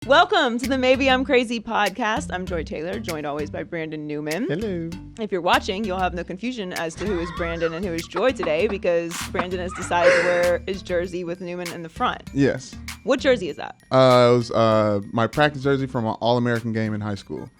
Welcome to the Maybe I'm Crazy podcast. I'm Joy Taylor, joined always by Brandon Newman. Hello. If you're watching, you'll have no confusion as to who is Brandon and who is Joy today because Brandon has decided to wear his jersey with Newman in the front. Yes. What jersey is that? It was my practice jersey from an All-American game in high school.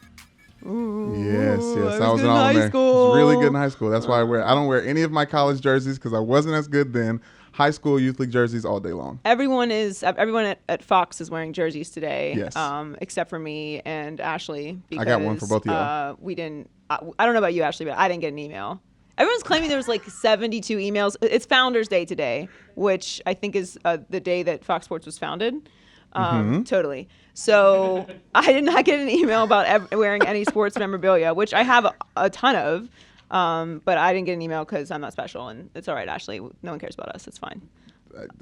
Ooh, Yes. I was an in high All-American. school. It was really good in high school. That's why I don't wear any of my college jerseys because I wasn't as good then. High school youth league jerseys all day long. Everyone at Fox is wearing jerseys today. Yes. Except for me and Ashley. Because, I got one for both of y'all. We didn't. I don't know about you, Ashley, but I didn't get an email. Everyone's claiming there was like 72 emails. It's Founders Day today, which I think is the day that Fox Sports was founded. Totally. So I did not get an email about wearing any sports memorabilia, which I have a ton of. But I didn't get an email because I'm not special, and it's all right, Ashley. No one cares about us. It's fine.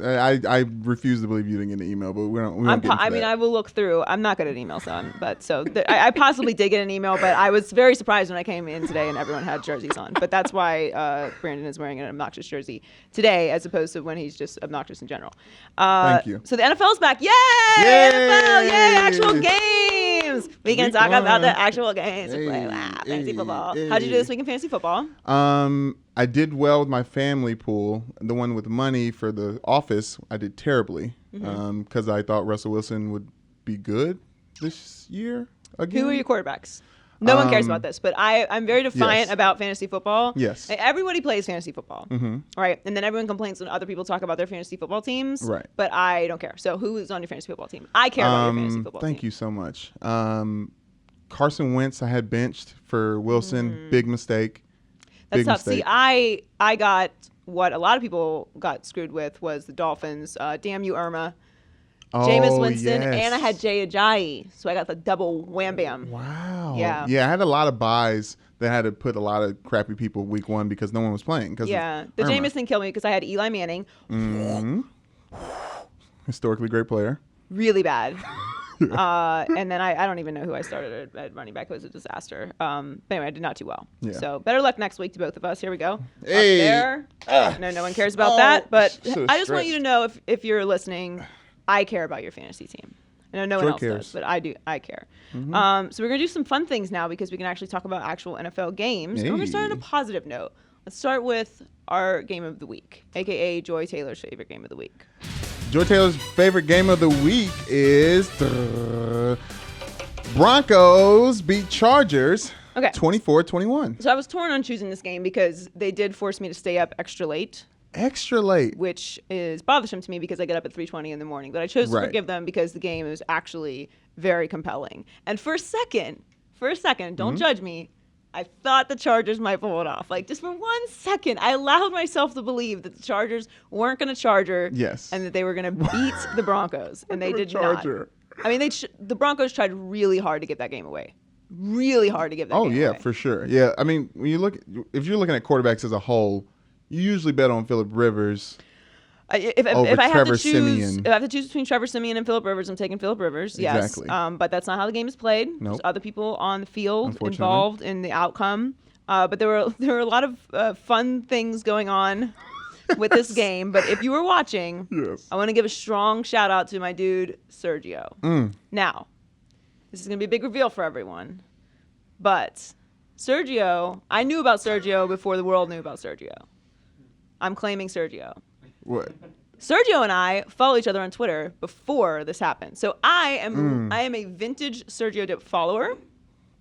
I refuse to believe you didn't get an email, but we don't get into that. I will look through. I'm not good at emails, I possibly did get an email, but I was very surprised when I came in today and everyone had jerseys on. But that's why Brandon is wearing an obnoxious jersey today, as opposed to when he's just obnoxious in general. Thank you. So the NFL's back. Yay! Yay! NFL! Yay! Actual games. We can talk about the actual games. Hey, Fantasy football. hey. How'd you do this week in fantasy football? I did well with my family pool, the one with money for the office. I did terribly because I thought Russell Wilson would be good this year again. Who are your quarterbacks? No one cares about this, but I'm very defiant Yes. about fantasy football. Yes. Everybody plays fantasy football, right? And then everyone complains when other people talk about their fantasy football teams, Right. But I don't care. So who is on your fantasy football team? I care about your fantasy football team. Thank you so much. Carson Wentz I had benched for Wilson. Big mistake. That's Big tough. mistake. See, I got what a lot of people got screwed with was the Dolphins. Damn you, Irma. Jameis Winston, yes. and I had Jay Ajayi, so I got the double wham bam. Wow. Yeah. Yeah, I had a lot of buys that had to put a lot of crappy people week one because no one was playing. Yeah, the Jameis thing killed me because I had Eli Manning. Historically great player. Really bad. And then I don't even know who I started at running back. It was a disaster. But anyway, I did not do well. Yeah. So better luck next week to both of us. Here we go. Hey. Up there. No one cares about that. But should've I just want you to stretched. know if you're listening, I care about your fantasy team. I know no one Joy else cares. does, but I do. I care. So we're going to do some fun things now because we can actually talk about actual NFL games. And we're going to start on a Hey. positive note. Let's start with our game of the week, a.k.a. Joy Taylor's favorite game of the week. Joy Taylor's favorite game of the week is Broncos beat Chargers Okay. 24-21. So I was torn on choosing this game because they did force me to stay up extra late, Extra late. which is bothersome to me because I get up at 3:20 in the morning. But I chose to Right. forgive them because the game is actually very compelling. And for a second, don't judge me, I thought the Chargers might pull it off. Like, just for 1 second, I allowed myself to believe that the Chargers weren't going to charger Yes. and that they were going to beat the Broncos. And they did Charger. not. I mean, the Broncos tried really hard to give that game away. Really hard to give that game away. Oh, yeah, for sure. Yeah, I mean, when you look, if you're looking at quarterbacks as a whole, you usually bet on Phillip Rivers. If I have Trevor to choose, Siemian. if I have to choose between Trevor Siemian and Phillip Rivers, I'm taking Phillip Rivers. Yes, Exactly. but that's not how the game is played. Nope. There's other people on the field Unfortunately. involved in the outcome. But there were a lot of fun things going on with this game. But if you were watching, Yes. I want to give a strong shout out to my dude Sergio. Now, this is going to be a big reveal for everyone, but Sergio, I knew about Sergio before the world knew about Sergio. I'm claiming Sergio. What? Sergio and I follow each other on Twitter before this happened. So I am a vintage Sergio Dip follower.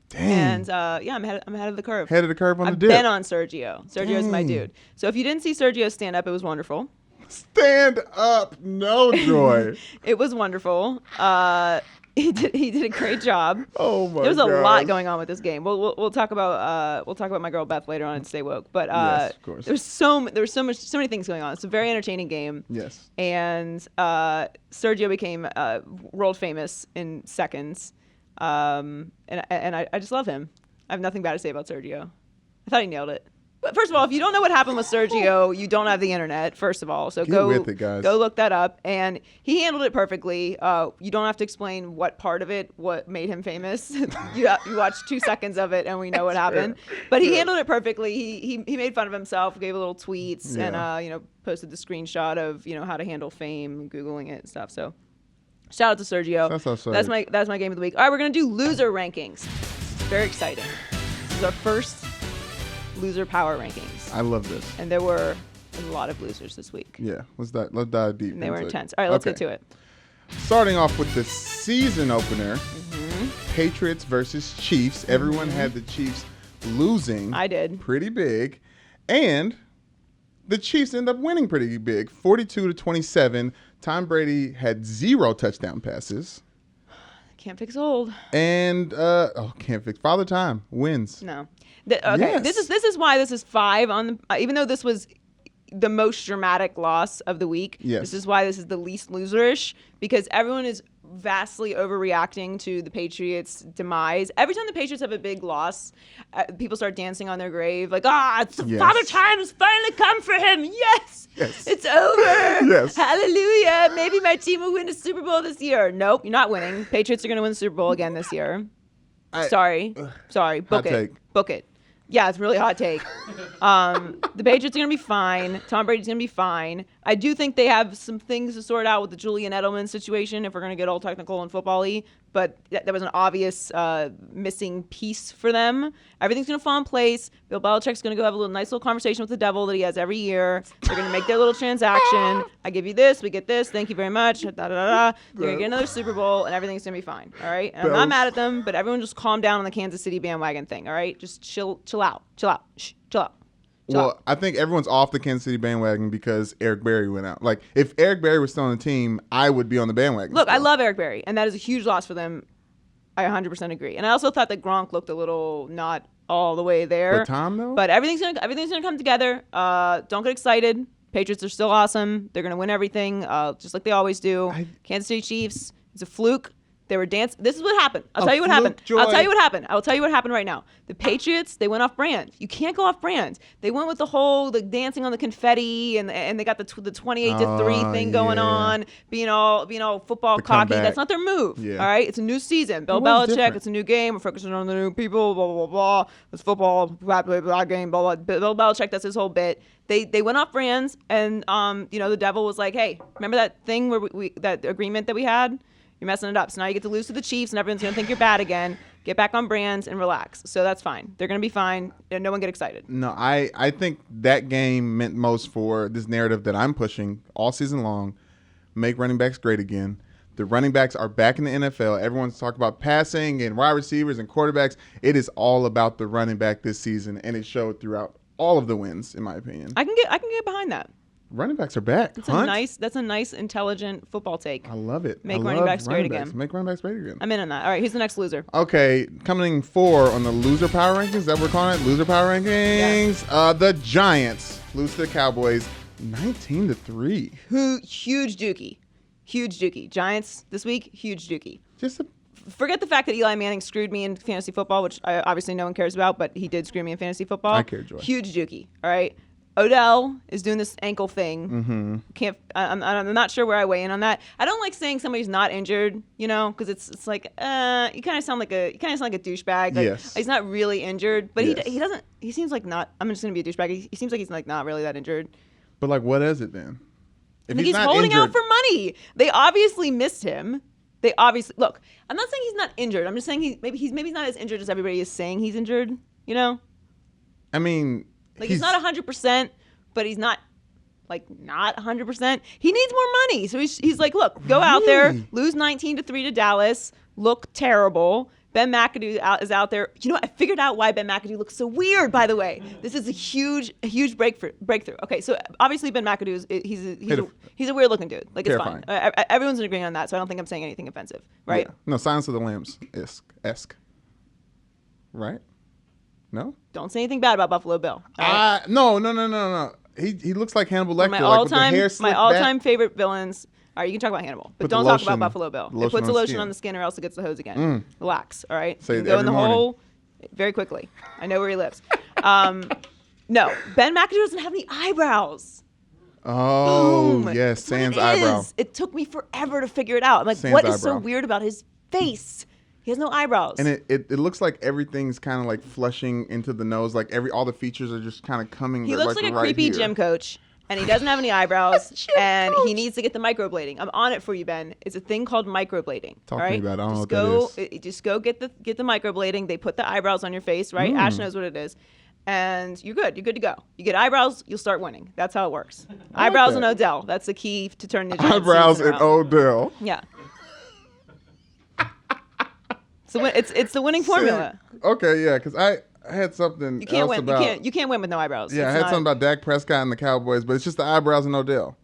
Dang. And I'm ahead of the curve. Head of the curve on the I've dip. been on Sergio. Sergio's my Dang. dude. So if you didn't see Sergio stand up, it was wonderful. Stand up. No joy. It was wonderful. He did a great job. Oh, my There was a lot gosh. going on with this game. We'll talk about my girl Beth later on in Stay Woke. But Yes, of course. there's so many things going on. It's a very entertaining game. Yes. And Sergio became world famous in seconds. And I just love him. I have nothing bad to say about Sergio. I thought he nailed it. But first of all, if you don't know what happened with Sergio, you don't have the internet, first of all. So Get go with it, guys. go look that up. And he handled it perfectly. You don't have to explain what part of it, what made him famous. you watch 2 seconds of it and we know what happened. But he handled it perfectly. He made fun of himself, gave little tweets, Yeah. and posted the screenshot of how to handle fame, Googling it and stuff. So Shout out to Sergio. That's That's my game of the week. All right, we're gonna do loser rankings. Very exciting. This is our first loser power rankings. I love this. And there were a lot of losers this week. Yeah, let's dive deep. And they were intense. All right, let's get to it. Starting off with the season opener, Patriots versus Chiefs. Everyone had the Chiefs losing. I did. Pretty big. And the Chiefs end up winning pretty big, 42-27. Tom Brady had 0 touchdown passes. Can't fix old. And can't fix Father Time wins. No. Okay. Yes. This is why this is 5 on the. Even though this was the most dramatic loss of the week. Yes. This is why this is the least loserish, because everyone is vastly overreacting to the Patriots' demise. Every time the Patriots have a big loss, people start dancing on their grave, like, it's the Father Time has finally come for him. Yes, it's over. Yes, hallelujah. Maybe my team will win a Super Bowl this year. Nope, you're not winning. Patriots are going to win the Super Bowl again this year. Sorry. Book it. Yeah, it's a really hot take. The Patriots are going to be fine. Tom Brady's going to be fine. I do think they have some things to sort out with the Julian Edelman situation, if we're going to get all technical and football-y. But that was an obvious missing piece for them. Everything's going to fall in place. Bill Belichick's going to go have a nice little conversation with the devil that he has every year. They're going to make their little transaction. I give you this, we get this. Thank you very much. They're going to get another Super Bowl, and everything's going to be fine. All right? And I'm not mad at them, but everyone just calm down on the Kansas City bandwagon thing. All right? Just chill out. Shh, chill out. Well, I think everyone's off the Kansas City bandwagon because Eric Berry went out. Like, if Eric Berry was still on the team, I would be on the bandwagon. Look, I love Eric Berry, and that is a huge loss for them. I 100% agree. And I also thought that Gronk looked a little not all the way there. But Tom, though? But everything's gonna come together. Don't get excited. Patriots are still awesome. They're gonna win everything, just like they always do. Kansas City Chiefs, it's a fluke. They were dancing. This is what happened. I'll tell you what happened. I'll tell you what happened right now. The Patriots, they went off brand. You can't go off brand. They went with the dancing on the confetti, and they got the 28-3 thing going on, being all football cocky. Comeback. That's not their move. Yeah. All right, it's a new season. Bill Belichick, different. It's a new game. We're focusing on the new people. Blah blah blah blah. It's football. Blah blah blah game. Blah blah. Bill Belichick, that's his whole bit. They went off brands, and the devil was like, hey, remember that thing where that agreement that we had? You're messing it up. So now you get to lose to the Chiefs, and everyone's going to think you're bad again. Get back on brands and relax. So that's fine. They're going to be fine. And no one get excited. No, I think that game meant most for this narrative that I'm pushing all season long. Make running backs great again. The running backs are back in the NFL. Everyone's talking about passing and wide receivers and quarterbacks. It is all about the running back this season, and it showed throughout all of the wins, in my opinion. I can get behind that. Running backs are back. That's a nice, intelligent football take. I love it. Make running backs great again. Make running backs great again. I'm in on that. All right, who's the next loser? Okay, coming 4 on the loser power rankings. Is that what we're calling it? Loser power rankings. Yeah. The Giants lose to the Cowboys, 19-3. Huge dookie. Giants this week, huge dookie. Forget the fact that Eli Manning screwed me in fantasy football, which obviously no one cares about, but he did screw me in fantasy football. I care, Joy. Huge dookie. All right. Odell is doing this ankle thing. I'm not sure where I weigh in on that. I don't like saying somebody's not injured, because it's like you kind of sound like a douchebag. Like, yes. He's not really injured, but yes. he doesn't. He seems like not. I'm just gonna be a douchebag. He seems like he's like not really that injured. But like, what is it then? If he's holding out for money. They obviously missed him. Look. I'm not saying he's not injured. I'm just saying he's maybe not as injured as everybody is saying he's injured. I mean. Like, he's not 100%, but he's not 100%. He needs more money. So he's like, look, go out there, lose 19-3 to Dallas, look terrible. Ben McAdoo is out there. I figured out why Ben McAdoo looks so weird, by the way. This is a huge breakthrough. Okay, so obviously Ben McAdoo, he's a weird-looking dude. Like, it's fine. Everyone's agreeing on that, so I don't think I'm saying anything offensive, right? Yeah. No, Silence of the Lambs-esque. Right? No? Don't say anything bad about Buffalo Bill. Right? No. He looks like Hannibal Lecter. My all-time favorite villains. All right, you can talk about Hannibal, but don't talk about Buffalo Bill. It puts a lotion on the skin or else it gets the hose again. Relax, all right? Say it go in the morning. hole very quickly. I know where he lives. No, Ben McAdoo doesn't have any eyebrows. Oh, Boom. yes, Sans eyebrow. It took me forever to figure it out. I'm like, Sans what is eyebrow. so weird about his face? He has no eyebrows. And it looks like everything's kind of like flushing into the nose. Like all the features are just kind of coming. He looks like a right creepy here. gym coach. and he doesn't have any eyebrows, and he needs to get the microblading. I'm on it for you, Ben. It's a thing called microblading. Talk all right? to me about it. I don't know what that is. Just go get the microblading. They put the eyebrows on your face, right? Ash knows what it is. And you're good. You're good to go. You get eyebrows, you'll start winning. That's how it works. Eyebrows and Odell. That's the key to turn the eyebrows and Odell. Yeah. So it's the winning formula. Okay, yeah, because I had something. You can't else win. about, You can't win with no eyebrows. Yeah, I had something about Dak Prescott and the Cowboys, but it's just the eyebrows and Odell.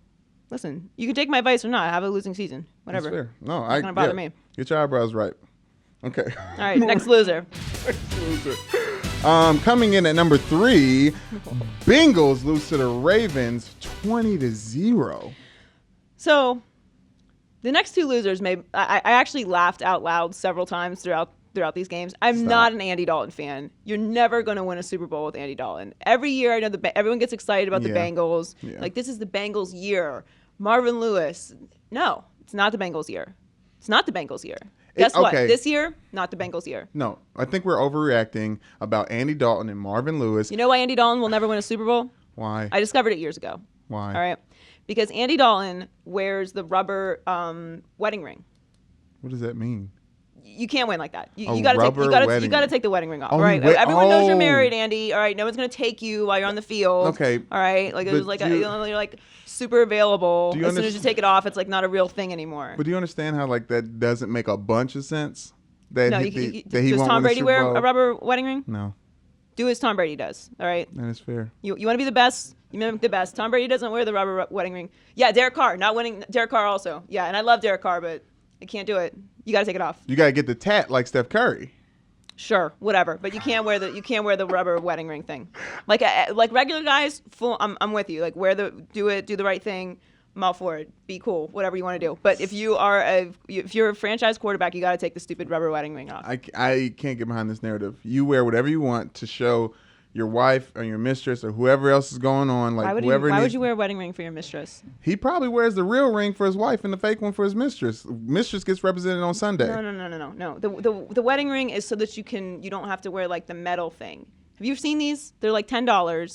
Listen, you can take my advice or not. Have a losing season. Whatever. That's fair. No, it's not gonna bother me. Get your eyebrows right. Okay. All right, next loser. Coming in at number 3, Bengals lose to the Ravens 20-0. So, the next two losers, I actually laughed out loud several times throughout these games. I'm not an Andy Dalton fan. You're never going to win a Super Bowl with Andy Dalton. Every year, I know everyone gets excited about the Bengals. Yeah. Like, this is the Bengals' year. Marvin Lewis. No, it's not the Bengals' year. It's not the Bengals' year. Guess what? This year, not the Bengals' year. No, I think we're overreacting about Andy Dalton and Marvin Lewis. You know why Andy Dalton will never win a Super Bowl? Why? I discovered it years ago. Why? All right. Because Andy Dalton wears the rubber wedding ring. What does that mean? You can't win like that. You got to take the wedding ring off. All right. Everyone knows you're married, Andy. All right. No one's gonna take you while you're on the field. Okay. All right. Like it was like you're like super available. As soon as you take it off, it's like not a real thing anymore. But do you understand how like that doesn't make a bunch of sense? That no. Does Tom Brady wear a rubber wedding ring? No. Do as Tom Brady does. All right. That is fair. You want to be the best. You mimic the best. Tom Brady doesn't wear the rubber wedding ring. Yeah. Derek Carr not winning. Derek Carr also. Yeah. And I love Derek Carr, but I can't do it. You got to take it off. You got to get the tat like Steph Curry. Sure, whatever, but you can't wear the rubber wedding ring thing. Like regular guys, I'm with you. Like do the right thing. I'm all for it. Be cool, whatever you want to do. But if you're a franchise quarterback, you got to take the stupid rubber wedding ring off. I can't get behind this narrative. You wear whatever you want to show your wife or your mistress or whoever else is going on. Like why would you wear a wedding ring for your mistress? He probably wears the real ring for his wife and the fake one for his mistress. Mistress gets represented on Sunday. No. The wedding ring is so that you don't have to wear like the metal thing. Have you seen these? They're like $10.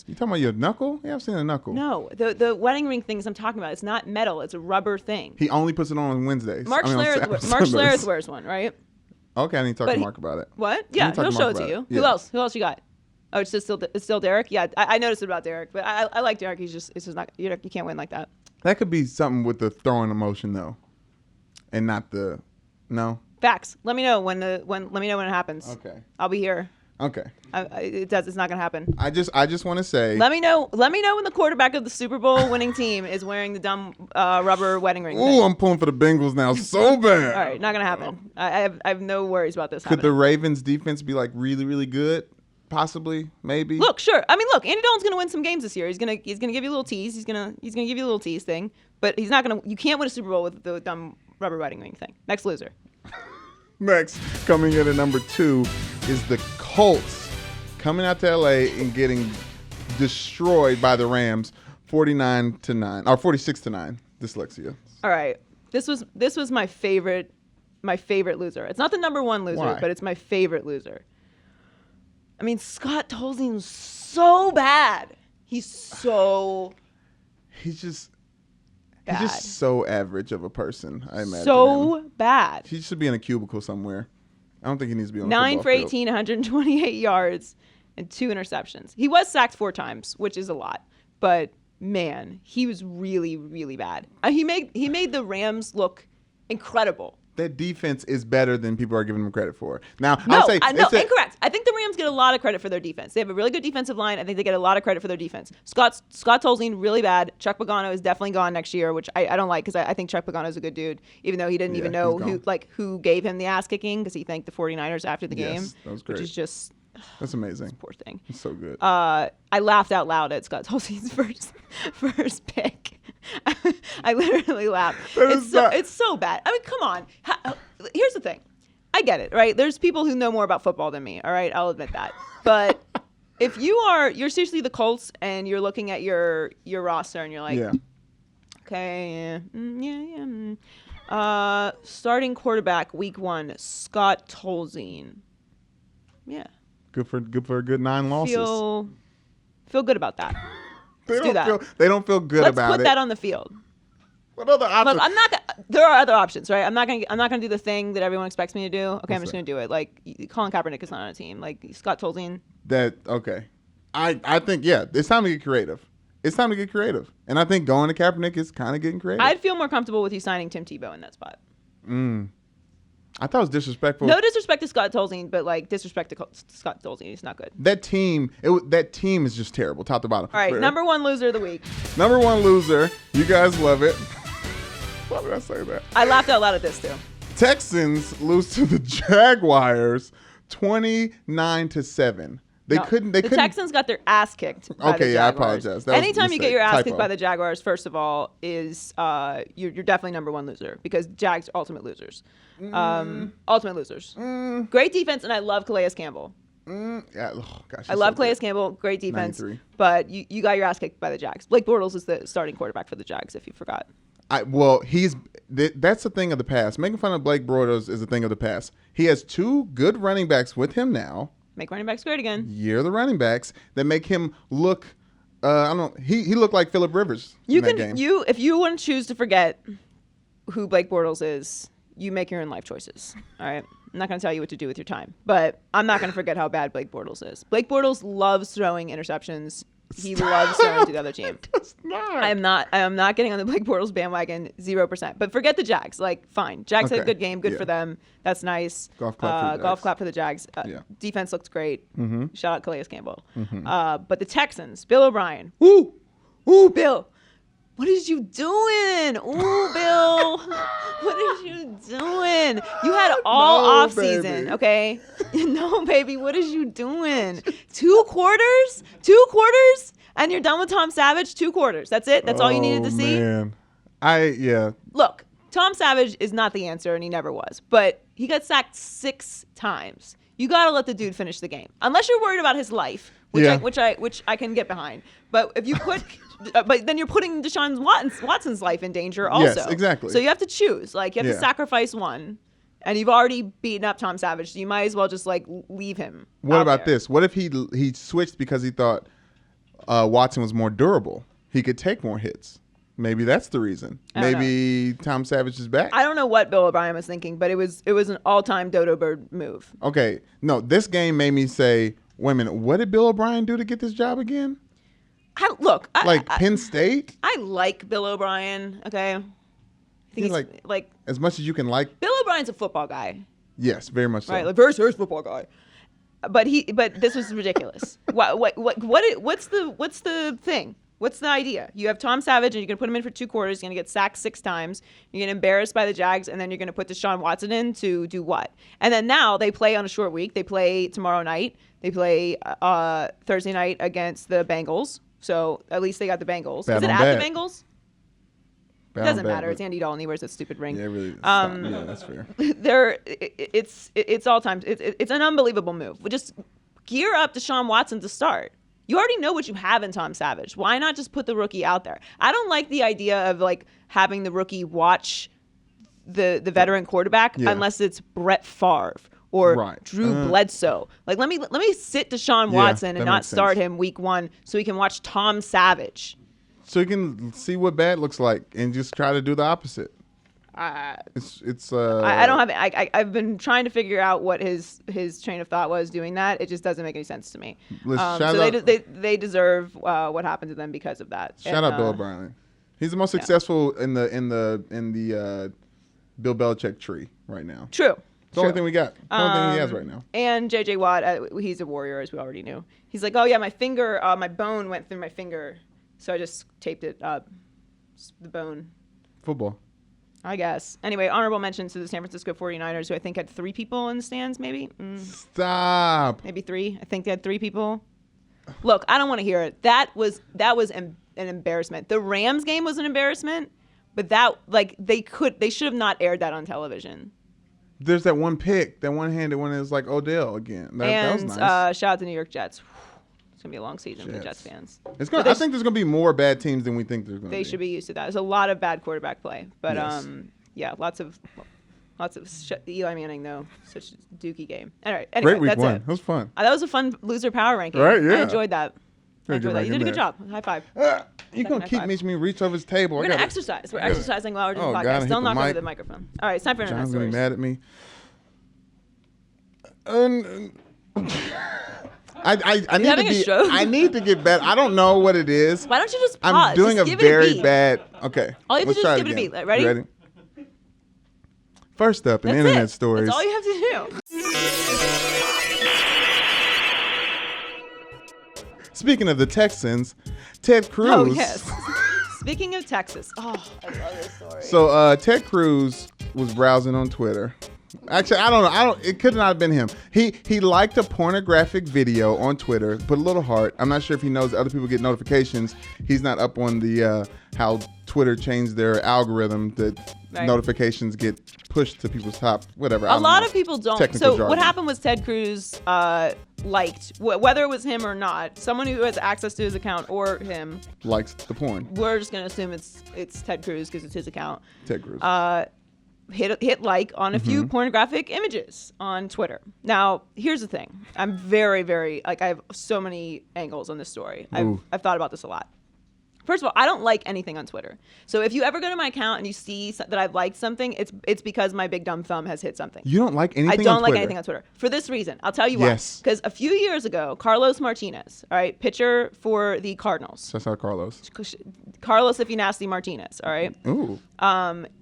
You talking about your knuckle? Yeah, I've seen a knuckle. No, the wedding ring things I'm talking about. It's not metal. It's a rubber thing. He only puts it on Wednesdays. Mark Schlereth wears one, right? Okay, I need to talk to Mark about it. What? Yeah, he'll show it to you. Yeah. Who else you got? Oh, it's still Derek. Yeah, I noticed it about Derek, but I like Derek. It's just not you can't win like that. That could be something with the throwing emotion though, and not the no. Facts. Let me know when it happens. Okay. I'll be here. Okay. It's not gonna happen. I just want to say. Let me know when the quarterback of the Super Bowl winning team is wearing the dumb rubber wedding ring. Ooh, I'm pulling for the Bengals now so bad. All right, not gonna happen. I have no worries about this. Could the Ravens defense be like really really good? Possibly, maybe. Look, sure. I mean, look, Andy Dalton's gonna win some games this year. He's gonna give you a little tease. He's gonna give you a little tease thing. But he's not gonna. You can't win a Super Bowl with the dumb rubber wedding ring thing. Next loser. Next, coming in at number 2 is the Colts coming out to LA and getting destroyed by the Rams, 49-9 or 46-9. Dyslexia. All right, this was my favorite loser. It's not the number 1 loser, but it's my favorite loser. I mean, Scott Tolzien's so bad. He's just so average of a person, I imagine. So bad. He should be in a cubicle somewhere. I don't think he needs to be on 9 for 18, 128 yards, and 2 interceptions. He was sacked 4 times, which is a lot. But, man, he was really, really bad. He made the Rams look incredible. That defense is better than people are giving them credit for. Now, incorrect. I think the Rams get a lot of credit for their defense. They have a really good defensive line. I think they get a lot of credit for their defense. Scott Tolzien, really bad. Chuck Pagano is definitely gone next year, which I don't like because I think Chuck Pagano is a good dude, even though he didn't even know who gave him the ass kicking because he thanked the 49ers after the game. That was great. Which is just... That's amazing. Poor thing. It's so good. I laughed out loud at Scott Tolzien's first pick. I literally laughed. It's so bad. I mean, come on. Here's the thing. I get it, right? There's people who know more about football than me, all right? I'll admit that. But if you're seriously the Colts and you're looking at your roster and you're like, okay, starting quarterback week 1, Scott Tolzien. Yeah. Good for a good 9 losses. Feel good about that. Let's do that. They don't feel good about it. Let's put that on the field. What other options? Look, there are other options, right? I'm not gonna do the thing that everyone expects me to do. Okay, I'm just gonna do it. Like Colin Kaepernick is not on a team. Like Scott Tolzien. Okay. I think it's time to get creative. It's time to get creative, and I think going to Kaepernick is kind of getting creative. I'd feel more comfortable with you signing Tim Tebow in that spot. I thought it was disrespectful. No disrespect to Scott Tolzien, but like disrespect to Scott Tolzien. He's not good. That team is just terrible, top to bottom. All right, number one loser of the week. Number one loser. You guys love it. Why did I say that? I laughed out loud at this too. Texans lose to the Jaguars 29-7. The Texans got their ass kicked by the Jaguars. I apologize. Anytime you get your ass kicked by the Jaguars, first of all, is you're definitely number one loser because Jags are ultimate losers. Ultimate losers. Great defense, and I love Calais Campbell. Yeah, gosh, I love Calais Campbell. Great defense. 93. But you got your ass kicked by the Jags. Blake Bortles is the starting quarterback for the Jags, if you forgot. That's a thing of the past. Making fun of Blake Bortles is a thing of the past. He has two good running backs with him now. Make running backs great again. Year the running backs that make him look. I don't know. He looked like Phillip Rivers. If you want to choose to forget who Blake Bortles is, you make your own life choices. All right. I'm not going to tell you what to do with your time, but I'm not going to forget how bad Blake Bortles is. Blake Bortles loves throwing interceptions. He loves throwing to the other team. I am not getting on the Blake Bortles bandwagon 0%. But forget the Jags. Like, fine. Jags had a good game. Good for them. That's nice. Golf clap for the Jags. Defense looks great. Mm-hmm. Shout out Calais Campbell. Mm-hmm. But the Texans, Bill O'Brien. Ooh, Bill. What is you doing? Ooh, Bill. What is you doing? You had all off season, okay? No, baby. What is you doing? 2 quarters? 2 quarters? And you're done with Tom Savage? 2 quarters. That's it? That's all you needed to see? Man. Look, Tom Savage is not the answer, and he never was. But he got sacked 6 times. You got to let the dude finish the game. Unless you're worried about his life, which I can get behind. But if you put... but then you're putting Deshaun Watson's life in danger also. Yes, exactly. So you have to choose. Like, you have to sacrifice one. And you've already beaten up Tom Savage, so you might as well just, like, leave him. What about this? What if he switched because he thought Watson was more durable? He could take more hits. Maybe that's the reason. Maybe Tom Savage is back. I don't know what Bill O'Brien was thinking, but it was an all-time dodo bird move. Okay. No, this game made me say, wait a minute, what did Bill O'Brien do to get this job again? Penn State? I like Bill O'Brien, okay? I think he's like as much as you can like. Bill O'Brien's a football guy. Yes, very much so. Right, like very serious football guy. But this was ridiculous. What's the thing? What's the idea? You have Tom Savage, and you're going to put him in for 2 quarters. You're going to get sacked 6 times. You're going to embarrass by the Jags, and then you're going to put Deshaun Watson in to do what? And then now they play on a short week. They play tomorrow night. They play Thursday night against the Bengals. So at least they got the Bengals. Is it at the Bengals? It doesn't matter. It's Andy Dalton. He wears that stupid ring. Yeah, really. Yeah, that's fair. It's all times. It's an unbelievable move. Just gear up Deshaun Watson to start. You already know what you have in Tom Savage. Why not just put the rookie out there? I don't like the idea of like having the rookie watch the veteran quarterback unless it's Brett Favre or Drew Bledsoe. Like let me sit Deshaun Watson and not start him week 1 so he can watch Tom Savage. So you can see what bad looks like and just try to do the opposite. I don't have it. I've been trying to figure out what his train of thought was doing that. It just doesn't make any sense to me. So they deserve what happened to them because of that. Shout out Bill O'Brien. He's the most successful in the Bill Belichick tree right now. True. It's the only thing we got. The only thing he has right now. And J.J. Watt, he's a warrior, as we already knew. He's like, oh yeah, my finger, my bone went through my finger, so I just taped it up. The bone. Football. I guess. Anyway, honorable mentions to the San Francisco 49ers, who I think had 3 people in the stands, maybe? Stop. Maybe 3. I think they had 3 people. Look, I don't want to hear it. That was an embarrassment. The Rams game was an embarrassment, but they should have not aired that on television. There's that one pick, that one-handed one is like Odell again. That was nice. Shout out to New York Jets. It's going to be a long season for Jets fans. I think there's going to be more bad teams than we think there's going to be. They should be used to that. There's a lot of bad quarterback play. But, lots of Eli Manning, though. Such a dookie game. All right, anyway, great week that's 1. it. That was fun. That was a fun loser power ranking. Right, yeah. I enjoyed that. You did a good job. High five. You gonna keep making me reach over his table? We're gonna exercise. We're exercising while we're doing the podcast. Don't knock over the microphone. All right, it's time for internet stories. John's gonna be mad at me. I need to get better. I don't know what it is. Why don't you just pause? I'm doing just a very bad. Okay. All you have to do is give it a beat. Ready? You ready? First up in internet stories. That's all you have to do. Speaking of the Texans, Ted Cruz. Oh yes. Speaking of Texas, I love this story. So Ted Cruz was browsing on Twitter. Actually, I don't know. It could not have been him. He liked a pornographic video on Twitter. Put a little heart. I'm not sure if he knows other people get notifications. He's not up on the how Twitter changed their algorithm that notifications get pushed to people's top. Whatever. A lot of people don't. So jargon. What happened was Ted Cruz liked, whether it was him or not, someone who has access to his account or him likes the porn. We're just gonna assume it's Ted Cruz because it's his account. Ted Cruz. Hit like on a few pornographic images on Twitter. Now, here's the thing. I'm very, very, I have so many angles on this story. I've thought about this a lot. First of all, I don't like anything on Twitter. So if you ever go to my account and you see that I've liked something, it's because my big dumb thumb has hit something. You don't like anything on Twitter? I don't like Twitter? anything on Twitter. For this reason. I'll tell you why. Yes. Because a few years ago, Carlos Martinez, all right, pitcher for the Cardinals. That's not Carlos. Carlos If You Nasty Martinez, all right? Ooh.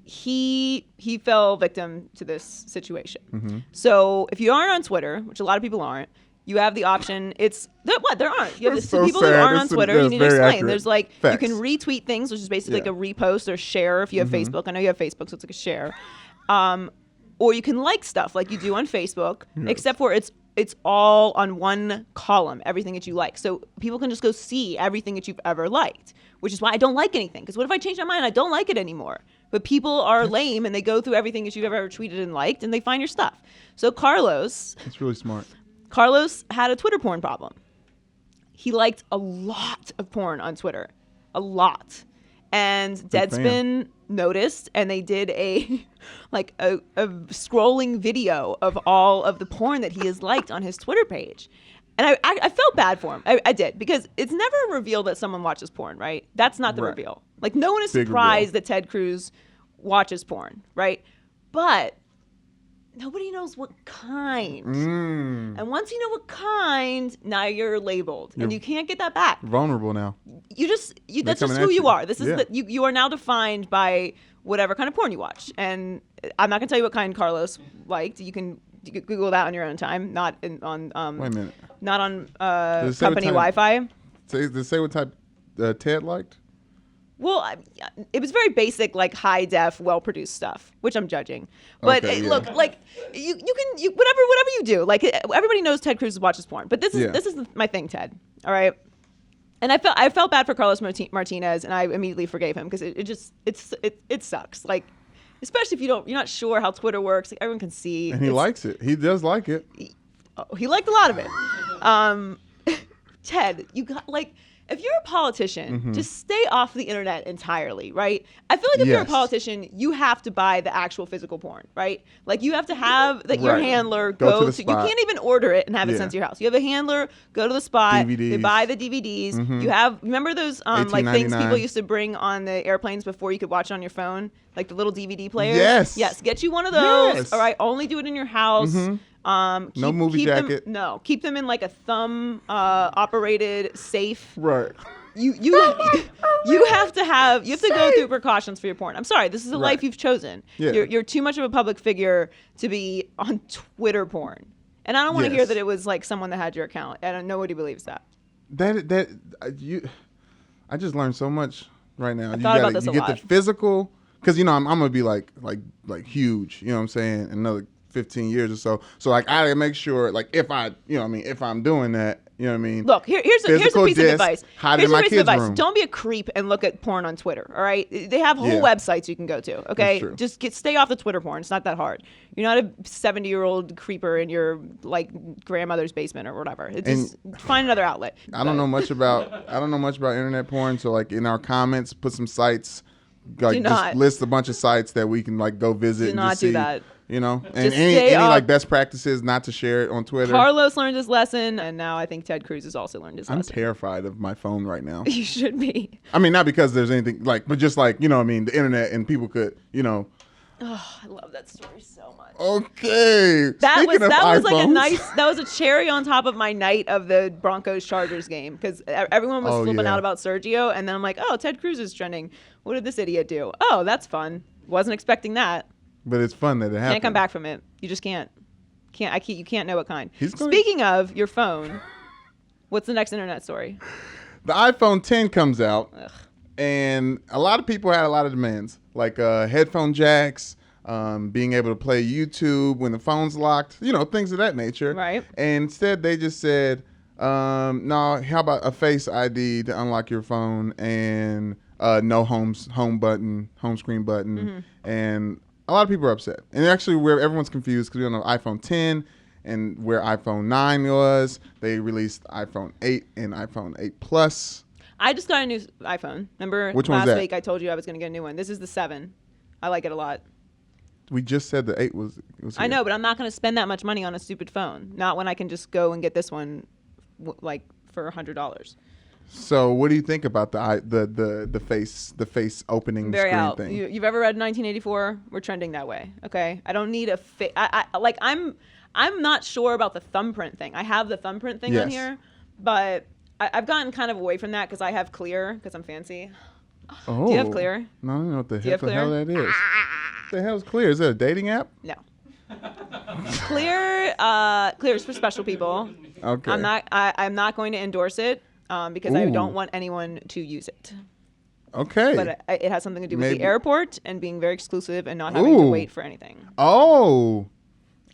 He fell victim to this situation. So if you aren't on Twitter, which a lot of people aren't, you have the option. There aren't. You have people who aren't on Twitter. You need to explain. Accurate. There's facts. You can retweet things, which is basically like a repost or share if you have Facebook. I know you have Facebook, so it's like a share. Or you can like stuff like you do on Facebook, except for it's all on one column, everything that you like. So people can just go see everything that you've ever liked, which is why I don't like anything. Because what if I change my mind and I don't like it anymore? But people are lame and they go through everything that you've ever tweeted and liked and they find your stuff. So Carlos. That's really smart. Carlos had a Twitter porn problem. He liked a lot of porn on Twitter. A lot. And Deadspin noticed, and they did a scrolling video of all of the porn that he has liked on his Twitter page. And I felt bad for him. I did, because it's never revealed that someone watches porn, right? That's not the reveal. Like, no one is surprised that Ted Cruz watches porn, right? But nobody knows what kind. And once you know what kind, now you're labeled. And you can't get that back. Vulnerable now. That's just who you are. This is you are now defined by whatever kind of porn you watch. And I'm not going to tell you what kind Carlos liked. You can Google that on your own time, not on wait a minute. Not on company Wi-Fi. Does it say what type Ted liked? Well, it was very basic, like high def, well produced stuff, which I'm judging. But look, like you can whatever you do. Like everybody knows Ted Cruz watches porn, but this is my thing, Ted. All right. And I felt bad for Carlos Martinez, and I immediately forgave him because it sucks. Like, especially if you're not sure how Twitter works. Like, everyone can see. And he likes it. He does like it. He liked a lot of it. Ted, you got like. If you're a politician, just stay off the internet entirely, right? I feel like if you're a politician, you have to buy the actual physical porn, right? Like you have to have your handler go to you can't even order it and have it sent to your house. You have a handler go to the spot, DVDs. They buy the DVDs. You have remember those like things people used to bring on the airplanes before you could watch it on your phone, like the little DVD players? Yes, get you one of those. Yes. All right, only do it in your house. No movie jacket. Keep them in like a thumb operated safe. Right. You have to go through precautions for your porn. I'm sorry, this is a life you've chosen. Yeah. You're too much of a public figure to be on Twitter porn. And I don't want to hear that it was like someone that had your account. And nobody believes that. I just learned so much right now. I thought about this a lot. You get the physical, because I'm gonna be like huge. You know what I'm saying? Another 15 years or so. So like I gotta make sure like if I'm doing that, you know what I mean? Look, here's a piece of advice. Hide it in my kids' room. Don't be a creep and look at porn on Twitter, all right? They have whole websites you can go to, okay? Just stay off the Twitter porn. It's not that hard. You're not a 70-year-old creeper in your like grandmother's basement or whatever. Just find another outlet. I don't know much about internet porn, so like in our comments put some sites, like just list a bunch of sites that we can like go visit. Do not do that. You know, and Just any stay up. like best practices not to share it on Twitter. Carlos learned his lesson, and now I think Ted Cruz has also learned his I'm lesson. terrified of my phone right now. You should be. I mean, not because there's anything like, but just like, you know what I mean, the internet and people could, you know. Oh, I love that story so much. Okay. That was iPhones, like that was a cherry on top of my night of the Broncos Chargers game, because everyone was flipping out about Sergio, and then I'm like, oh, Ted Cruz is trending. What did this idiot do? Oh, that's fun. Wasn't expecting that. But it's fun that it happened. Can't come back from it. You just can't. You can't know what kind. Speaking of your phone, what's the next internet story? The iPhone 10 comes out, Ugh. and a lot of people had a lot of demands, like headphone jacks, being able to play YouTube when the phone's locked, you know, things of that nature. Right. And instead, they just said, no, how about a Face ID to unlock your phone, and no home screen button, and a lot of people are upset. And actually, where everyone's confused because we don't know iPhone 10 and where iPhone 9 was. They released iPhone 8 and iPhone 8 Plus. I just got a new iPhone. Remember Which one's last that? week I told you I was going to get a new one. This is the 7. I like it a lot. We just said the 8 was here. I know, but I'm not going to spend that much money on a stupid phone. Not when I can just go and get this one like for $100. So what do you think about the face opening Very screen out. thing? You've ever read 1984? We're trending that way. Okay, I don't need a I'm not sure about the thumbprint thing. I have the thumbprint thing on Yes. here, but I've gotten kind of away from that because I have Clear because I'm fancy. Oh. Do you have Clear? No, I don't know what the you have hell that is. What the hell's Clear? Is that a dating app? No. Clear is for special people. Okay. I'm not going to endorse it because I Ooh. don't want anyone to use it. Okay. But it has something to do with Maybe. the airport and being very exclusive and not having to Ooh. wait for anything. Oh.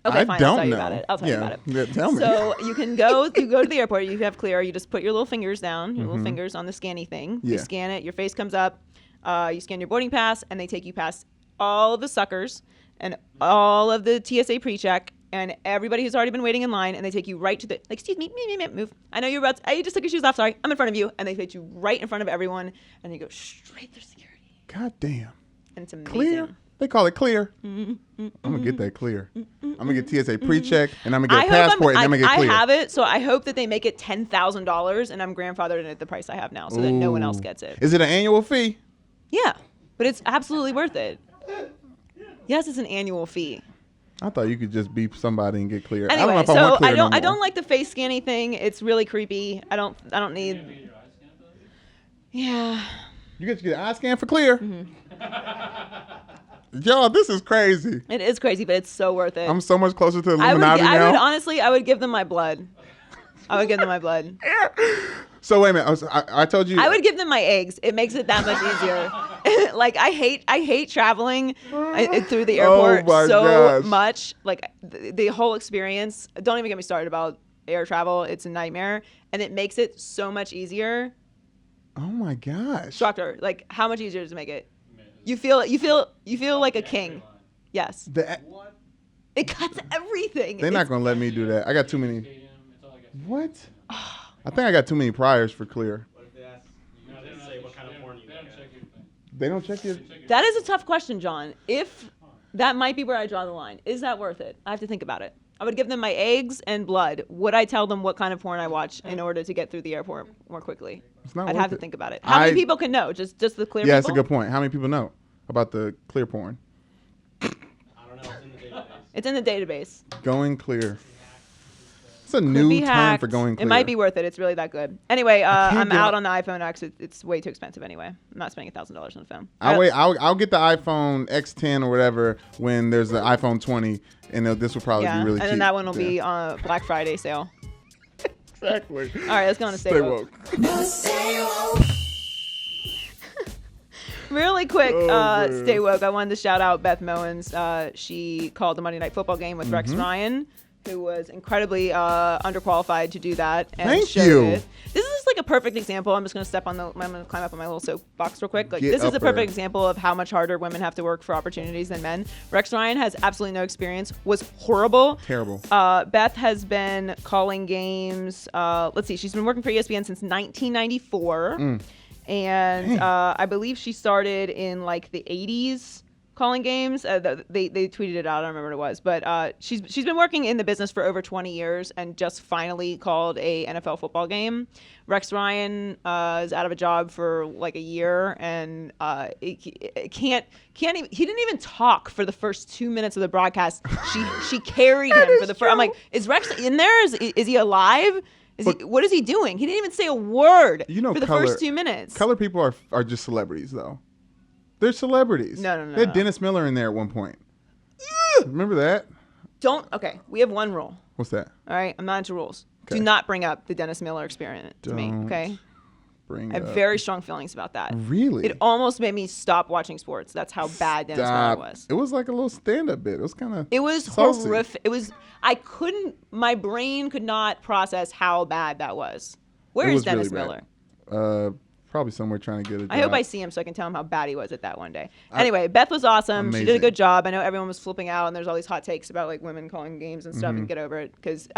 Okay, I fine. don't I'll tell you know. about it. I'll tell you about it. Yeah, tell me. So you can go to the airport. You have Clear. You just put your little fingers down, your little fingers on the scanny thing. Yeah. You scan it. Your face comes up. You scan your boarding pass, and they take you past all of the suckers and all of the TSA pre-check and everybody who's already been waiting in line, and they take you right to the, like, excuse me, move. I know you're about to, you just took your shoes off, sorry. I'm in front of you. And they put you right in front of everyone, and you go straight through security. God damn. And it's amazing. Clear? They call it Clear. I'm going to get that Clear. I'm going to get TSA pre-check, and I'm going to get a passport, and I'm going to get Clear. I have it, so I hope that they make it $10,000, and I'm grandfathered in at the price I have now, so that no one else gets it. Is it an annual fee? Yeah, but it's absolutely worth it. Yes, it's an annual fee. I thought you could just beep somebody and get Clear. Anyway, I don't know if I want Clear no more. I don't like the face scanning thing. It's really creepy. I don't need. Yeah. You get to get an eye scan for Clear. Yo, this is crazy. It is crazy, but it's so worth it. I'm so much closer to the Illuminati now. I would honestly, I would give them my blood. I would give them my blood. So wait a minute. I told you. I would give them my eggs. It makes it that much easier. Like I hate traveling through the airport so much. Like the whole experience. Don't even get me started about air travel. It's a nightmare, and it makes it so much easier. Oh my gosh. Doctor, like how much easier does it make it? You feel like a king. Yes. It cuts everything. They're not gonna let me do that. I got too many. What? I think I got too many priors for Clear. They don't check your. That is a tough question, John. If that might be where I draw the line. Is that worth it? I have to think about it. I would give them my eggs and blood. Would I tell them what kind of porn I watch in order to get through the airport more quickly? I'd have to think about it. How many people can know? Just the Clear people? Yeah, that's a good point. How many people know about the Clear porn? I don't know. It's in the database. Going Clear. It's a new term for going Clear. It might be worth it. It's really that good. Anyway, I'm out on the iPhone X. It's way too expensive anyway. I'm not spending $1,000 on a phone. I'll get the iPhone X10 or whatever when there's the iPhone 20, and this will probably be really cheap. And then that one will be on Black Friday sale. Exactly. All right, let's go on to Stay Woke. Really quick, Stay Woke. I wanted to shout out Beth Mowins. She called the Monday Night Football game with Rex Ryan, who was incredibly underqualified to do that. And Thank you. It. This is like a perfect example. I'm just going to I'm going to climb up on my little soapbox real quick. Like this is a perfect example of how much harder women have to work for opportunities than men. Rex Ryan has absolutely no experience. Was horrible. Terrible. Beth has been calling games. Let's see. She's been working for ESPN since 1994. And I believe she started in like the 80s calling games. They tweeted it out. I don't remember what it was, but she's been working in the business for over 20 years and just finally called a NFL football game. Rex Ryan is out of a job for like a year, and he didn't even talk for the first 2 minutes of the broadcast. She carried him for the first. I'm like, is Rex in there? Is he alive? What is he doing? He didn't even say a word for the first 2 minutes. Color people are just celebrities, though. They're celebrities. No. They had Dennis Miller in there at one point. Remember that? Okay, we have one rule. What's that? All right, I'm not into rules. Okay. Do not bring up the Dennis Miller experiment to me, okay? I have very strong feelings about that. Really? It almost made me stop watching sports. That's how bad Dennis Miller was. It was like a little stand-up bit. It was kind of It was saucy. horrific. My brain could not process how bad that was. Where is Dennis Miller? Probably somewhere trying to get a job. I hope I see him so I can tell him how bad he was at that one day. Anyway, Beth was awesome. Amazing. She did a good job. I know everyone was flipping out, and there's all these hot takes about like women calling games and stuff. And get over it, because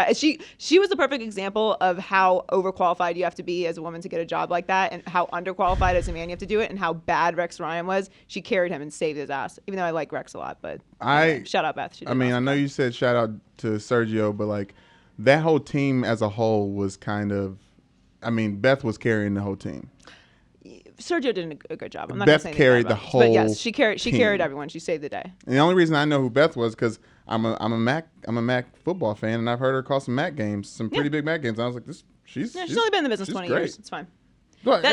she was the perfect example of how overqualified you have to be as a woman to get a job like that, and how underqualified as a man you have to do it, and how bad Rex Ryan was. She carried him and saved his ass. Even though I like Rex a lot, but shout out Beth. I know you said shout out to Sergio, but like that whole team as a whole was kind of. Beth was carrying the whole team. Sergio did a good job. I'm not Beth gonna say carried the whole. But yes, she carried team. everyone. She saved the day. And the only reason I know who Beth was because I'm a Mac football fan, and I've heard her call some Mac games, some pretty big Mac games. And I was like, she's only been in the business 20 great. years. It's fine. But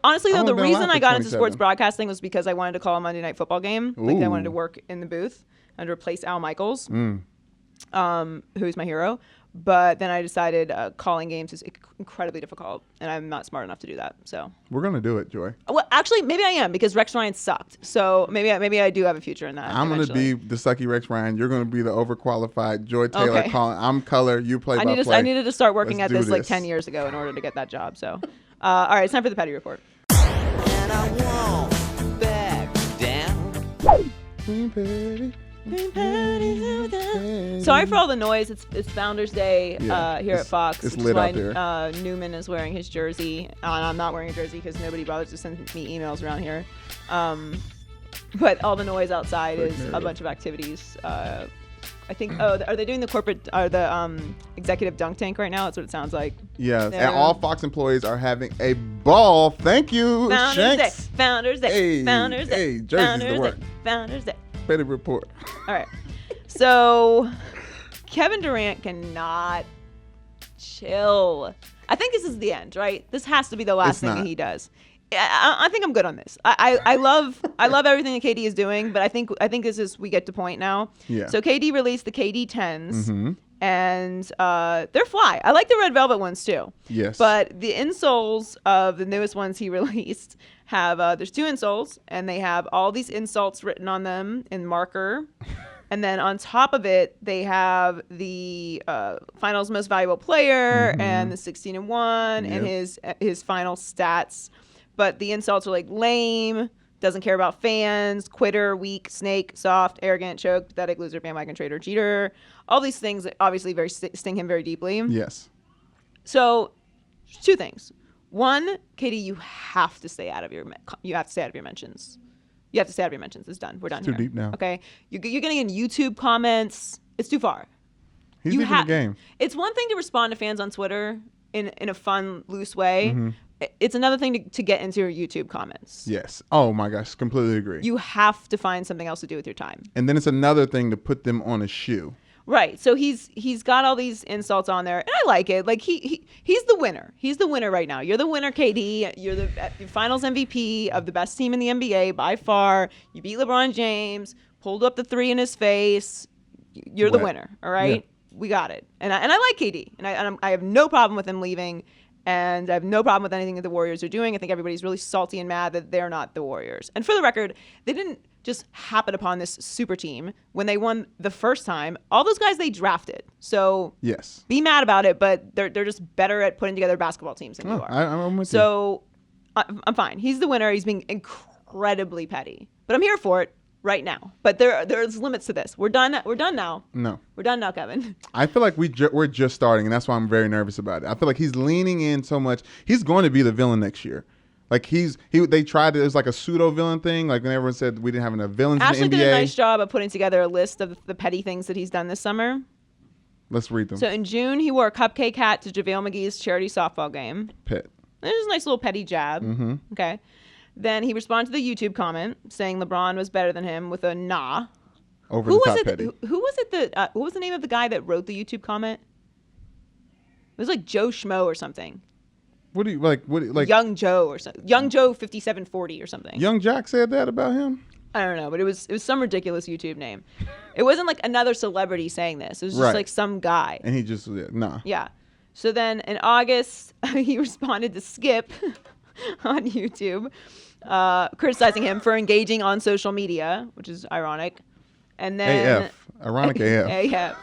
honestly, though, the reason I got into 27. sports broadcasting was because I wanted to call a Monday Night Football game. Like I wanted to work in the booth and replace Al Michaels, who's my hero. But then I decided calling games is incredibly difficult, and I'm not smart enough to do that. So we're gonna do it, Joy. Well, actually, maybe I am, because Rex Ryan sucked. So maybe I do have a future in that. I'm gonna be the sucky Rex Ryan. You're gonna be the overqualified Joy Taylor calling. I'm color. You play by play. I needed to start working at this like 10 years ago in order to get that job. So, all right, it's time for the Petty Report. And I won't back down. Petty. Sorry for all the noise. It's Founders Day here at Fox. It's lit out there. Newman is wearing his jersey. I'm not wearing a jersey because nobody bothers to send me emails around here. But all the noise outside is a bunch of activities. I think. Are they doing the executive dunk tank right now? That's what it sounds like. Yes, and all Fox employees are having a ball. Thank you, Shanks. Founders Day. Founders Day. Hey, jerseys to work. Founders Day. Petty Report. All right. So Kevin Durant cannot chill. I think this is the end, right? This has to be the last thing that he does. I think I'm good on this. I love everything that KD is doing, but I think we get to point now. Yeah. So KD released the KD 10s, and they're fly. I like the red velvet ones too. Yes. But the insoles of the newest ones he released have there's 2 insoles, and they have all these insults written on them in marker. And then on top of it, they have the finals most valuable player and the 16-1 and his final stats. But the insults are like lame, doesn't care about fans, quitter, weak, snake, soft, arrogant, choke, pathetic, loser, bandwagon, traitor, cheater. All these things that obviously sting him very deeply. Yes. So 2 things. One, Katie, you have to stay out of your mentions. You have to stay out of your mentions. It's done. We're done. It's too deep now. Okay. You're getting in YouTube comments. It's too far. He's leaving the game. It's one thing to respond to fans on Twitter in a fun, loose way. It's another thing to get into your YouTube comments. Yes. Oh my gosh, completely agree. You have to find something else to do with your time. And then it's another thing to put them on a shoe. Right. So he's got all these insults on there, and I like it. Like he's the winner. He's the winner right now. You're the winner, KD. You're the Finals MVP of the best team in the NBA by far. You beat LeBron James. Pulled up the 3 in his face. You're the winner. All right. Yeah. We got it. And I like KD, and I have no problem with him leaving. And I have no problem with anything that the Warriors are doing. I think everybody's really salty and mad that they're not the Warriors. And for the record, they didn't just happen upon this super team when they won the first time. All those guys they drafted. So yes, be mad about it, but they're just better at putting together basketball teams than you are. I'm with you. I'm fine. He's the winner. He's being incredibly petty, but I'm here for it right now. But there's limits to this. We're done now. No. We're done now, Kevin. I feel like we're just starting, and that's why I'm very nervous about it. I feel like he's leaning in so much. He's going to be the villain next year. Like they tried it was like a pseudo villain thing. Like when everyone said we didn't have enough villains Ashley in the NBA. did a nice job of putting together a list of the petty things that he's done this summer. Let's read them. So in June, he wore a cupcake hat to JaVale McGee's charity softball game. Pet. It was a nice little petty jab. Mm-hmm. Okay. Then he responded to the YouTube comment saying LeBron was better than him with a nah. Over the top petty. Who was it? What was the name of the guy that wrote the YouTube comment? It was like Joe Schmo or something. What do you like? Young Joe or something. Young Joe 5740 or something. Young Jack said that about him? I don't know, but it was some ridiculous YouTube name. It wasn't like another celebrity saying this. It was just like some guy. And he just nah. Yeah. So then in August, he responded to Skip on YouTube, criticizing him for engaging on social media, which is ironic. And then AF. Ironic AF. AF.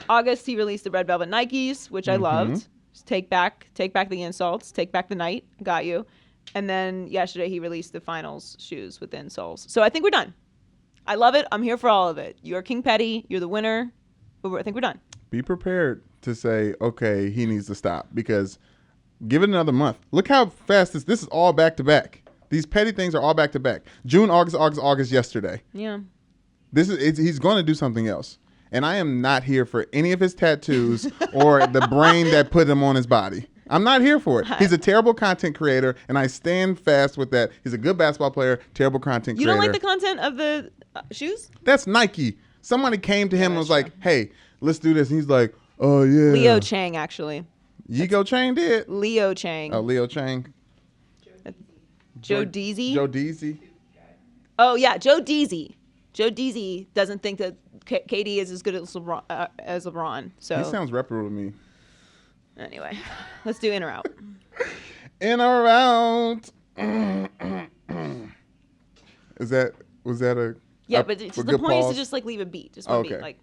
August, he released the Red Velvet Nikes, which I loved. Just take back the insults, take back the night. Got you. And then yesterday, he released the finals shoes with the insoles. So I think we're done. I love it. I'm here for all of it. You're King Petty. You're the winner. But I think we're done. Be prepared to say, okay, he needs to stop because give it another month. Look how fast this is all back to back. These petty things are all back to back. June, August yesterday. Yeah. He's going to do something else. And I am not here for any of his tattoos or the brain that put him on his body. I'm not here for it. He's a terrible content creator, and I stand fast with that. He's a good basketball player, terrible content creator. You don't like the content of the shoes? That's Nike. Somebody came to him and was like, hey, let's do this. And he's like, oh, yeah. Leo Chang, actually. Yigo Chang did? Leo Chang. Oh, Leo Chang. Joe Deasy? Joe Deasy. Oh, yeah, Joe Deasy. Joe Deasy doesn't think that KD is as good as LeBron. So He sounds reputable to me. Anyway, let's do in or out. In or out. Was that a Yeah, a- but a the good point is pause? to just like leave a beat. Just one beat. Okay. Like,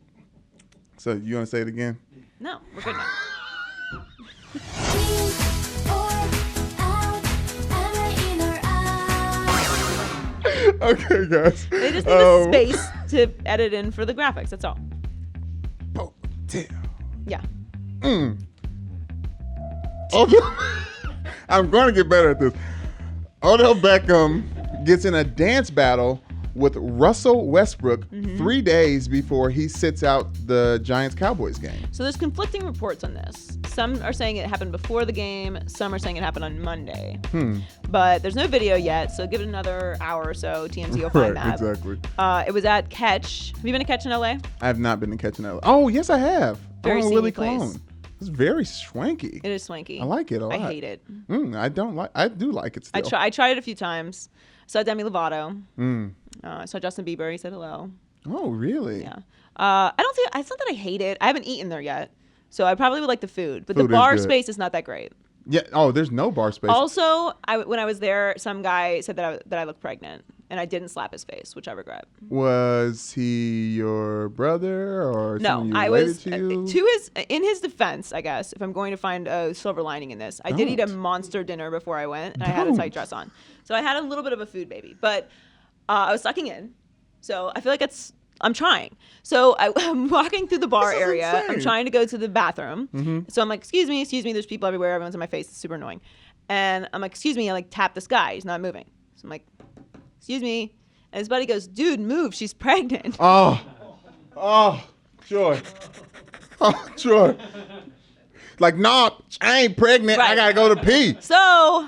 So you want to say it again? no, we're good now. Okay, guys. They just need a space to edit in for the graphics. That's all. Odell. Yeah. Odell. I'm going to get better at this. Odell Beckham gets in a dance battle with Russell Westbrook 3 days before he sits out the Giants-Cowboys game. So there's conflicting reports on this. Some are saying it happened before the game. Some are saying it happened on Monday. But there's no video yet, so give it another hour or so. TMZ will find that. Exactly. It was at Catch. Have you been to Catch in LA? I have not been to Catching LA. Oh, yes, I have. Very oh, seamy Willie place. Colon. It's very swanky. It is swanky. I like it a lot. I hate it. I do like it still. I tried it a few times. Saw Demi Lovato. I saw Justin Bieber. He said hello. Oh, really? Yeah. It's not that I hate it. I haven't eaten there yet. So I probably would like the food. But Food the bar is good. space is not that great. Yeah. Oh, there's no bar space. Also, when I was there, some guy said that I looked pregnant. And I didn't slap his face, which I regret. Was he your brother or No, someone you I related was to? in his defense, I guess. If I'm going to find a silver lining in this, I did eat a monster dinner before I went, and I had a tight dress on, so I had a little bit of a food baby. But I was sucking in, so I feel like I'm trying. So I'm walking through the bar area. insane. I'm trying to go to the bathroom. So I'm like, excuse me. There's people everywhere. Everyone's in my face. It's super annoying. And I'm like, excuse me. I like tap this guy. He's not moving. So I'm like, excuse me. And his buddy goes, dude, move. She's pregnant. Oh, sure. Oh, sure. Like, nah, I ain't pregnant. I Right. gotta go to pee. So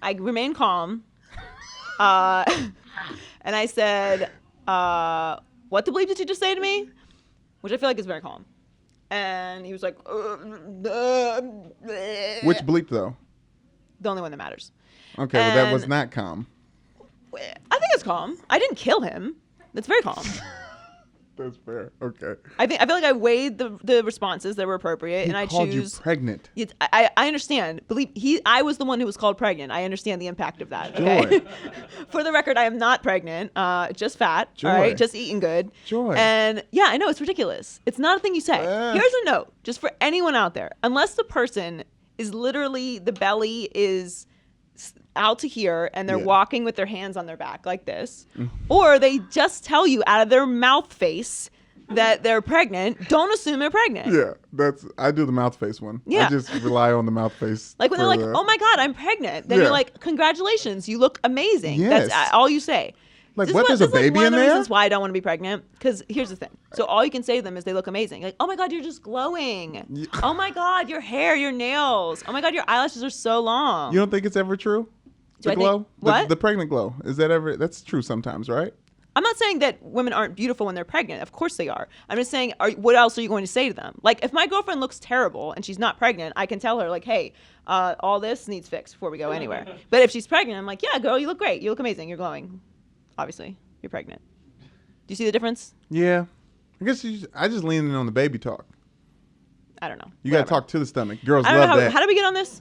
I remained calm. And I said, what the bleep did you just say to me? Which I feel like is very calm. And he was like, Which bleep though? the only one that matters. Okay, well, that was And- not calm. I think it's calm. I didn't kill him. That's very calm. That's fair. Okay. I feel like I weighed the responses that were appropriate, He and I called choose. you pregnant. I understand. Believe I was the one who was called pregnant. I understand the impact of that. Okay. Joy. For the record, I am not pregnant. Just fat. Joy. All right. Just eating good. Joy. And yeah, I know it's ridiculous. It's not a thing you say. Here's a note, just for anyone out there. Unless the person is literally the belly is out to here and they're Yeah. walking with their hands on their back like this, or they just tell you out of their mouth face that they're pregnant, don't assume they're pregnant. Yeah, I do the mouth face one. Yeah. I just rely on the mouth face. Like when they're like, for oh my God, I'm pregnant. Then Yeah. you're like, congratulations, you look amazing. Yes. That's all you say. Like, This is what, there's a this is, like, baby one in of the there? reasons why I don't want to be pregnant. Because here's the thing. So all you can say to them is they look amazing. Like, oh my God, you're just glowing. Oh my God, your hair, your nails. Oh my God, your eyelashes are so long. You don't think it's ever true? Do The I glow? think what? The pregnant glow. Is that ever? That's true sometimes, right? I'm not saying that women aren't beautiful when they're pregnant. Of course they are. I'm just saying, what else are you going to say to them? Like, if my girlfriend looks terrible and she's not pregnant, I can tell her, like, hey, all this needs fixed before we go anywhere. But if she's pregnant, I'm like, yeah, girl, you look great. You look amazing. You're glowing. Obviously, you're pregnant. Do you see the difference? Yeah. I guess I just lean in on the baby talk. I don't know. You got to Whatever. talk to the stomach. Girls I don't love know that. how did we get on this?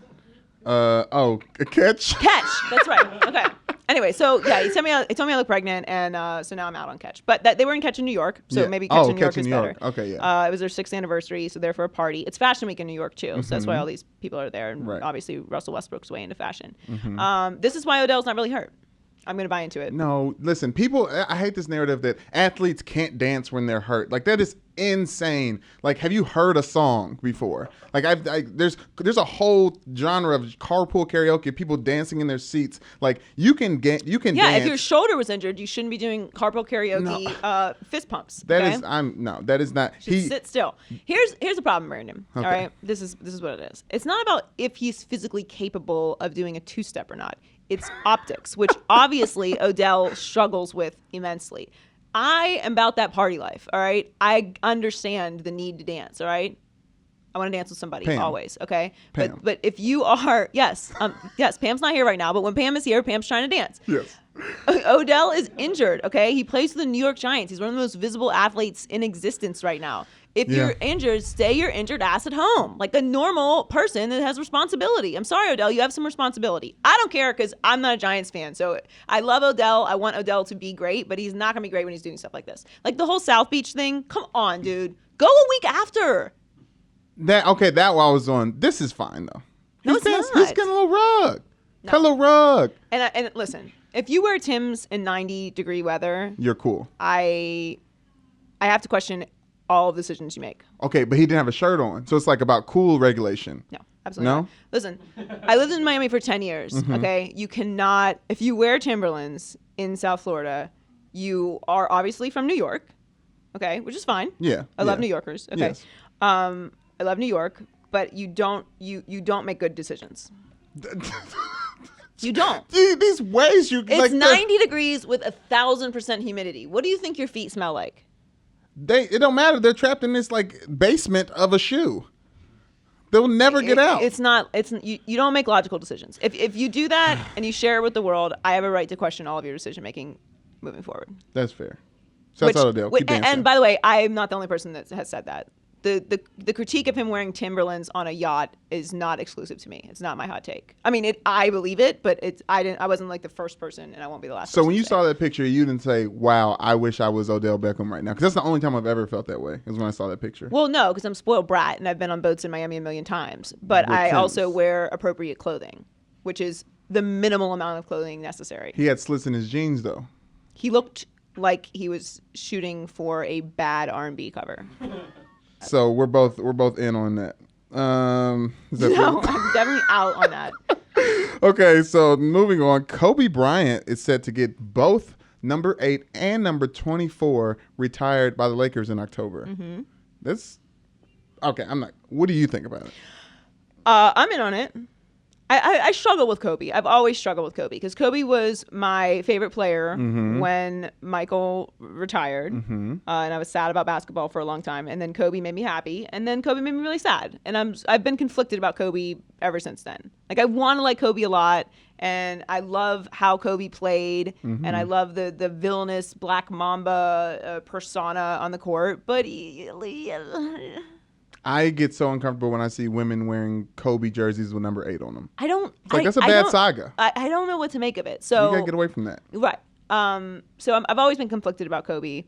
A catch? Catch. That's right. Okay. Anyway, so yeah, he told me I look pregnant, and so now I'm out on Catch. But they were in Catch in New York, so Yeah. maybe Catch in New York Catch in is New better. York. Okay, yeah. It was their 6th anniversary, so they're for a party. It's Fashion Week in New York too, so that's why all these people are there. And Right. obviously Russell Westbrook's way into fashion. This is why Odell's not really hurt. I'm gonna buy into it. No, listen, I hate this narrative that athletes can't dance when they're hurt. Like, that is insane. Like, have you heard a song before? Like, there's a whole genre of carpool karaoke, people dancing in their seats. Like, you can Yeah, dance. if your shoulder was injured, you shouldn't be doing carpool karaoke fist pumps. That okay? that is not. Sit still. Here's the problem, Brandon. Okay. All right, this is what it is. It's not about if he's physically capable of doing a 2-step or not. It's optics, which obviously Odell struggles with immensely. I am about that party life. All right, I understand the need to dance. All right, I want to dance with somebody Pam. always. Okay, Pam. but if you are yes, Pam's not here right now. But when Pam is here, Pam's trying to dance. Yes. Odell is injured, okay? He plays for the New York Giants. He's one of the most visible athletes in existence right now. If you're injured, stay your injured ass at home. Like a normal person that has responsibility. I'm sorry, Odell, you have some responsibility. I don't care because I'm not a Giants fan. So I love Odell. I want Odell to be great, but he's not going to be great when he's doing stuff like this. Like the whole South Beach thing. Come on, dude. Go a week after. That I was on. This is fine, though. No, it's not. He's getting a little rug. Cut a little rug. And listen, if you wear Tim's in 90-degree weather, You're cool. I have to question all of the decisions you make. Okay, but he didn't have a shirt on. So it's like about cool regulation. No, absolutely No? not. Listen, I lived in Miami for 10 years, okay? You cannot, if you wear Timberlands in South Florida, you are obviously from New York, okay? Which is fine. Yeah, I love yeah. New Yorkers, okay? Yes. I love New York, but you don't make good decisions. You don't. These ways you... It's 90 degrees with 1,000% humidity. What do you think your feet smell like? It don't matter. They're trapped in this like basement of a shoe. They'll never get out. You don't make logical decisions. If you do that and you share it with the world, I have a right to question all of your decision making moving forward. That's fair. Shouts out Odell. Keep dancing. And by the way, I am not the only person that has said that. The critique of him wearing Timberlands on a yacht is not exclusive to me. It's not my hot take. I mean, I believe it, but I wasn't like the first person, and I won't be the last. So person when you to say saw that picture, you didn't say, "Wow, I wish I was Odell Beckham right now," because that's the only time I've ever felt that way. Is when I saw that picture. Well, no, because I'm a spoiled brat, and I've been on boats in Miami a million times. But With I Tim's. also wear appropriate clothing, which is the minimal amount of clothing necessary. He had slits in his jeans, though. He looked like he was shooting for a bad R&B cover. So we're both in on that. Is that No, I'm definitely out on that. Okay, so moving on. Kobe Bryant is set to get both number 8 and number 24 retired by the Lakers in October. Mm-hmm. That's okay. What do you think about it? I'm in on it. I struggle with Kobe. I've always struggled with Kobe because Kobe was my favorite player when Michael retired, and I was sad about basketball for a long time. And then Kobe made me happy, and then Kobe made me really sad. And I've been conflicted about Kobe ever since then. Like I want to like Kobe a lot, and I love how Kobe played, and I love the villainous Black Mamba persona on the court, but I get so uncomfortable when I see women wearing Kobe jerseys with number 8 on them. I don't. It's like that's a bad saga. I don't know what to make of it. So You gotta get away from that. right. So I've always been conflicted about Kobe.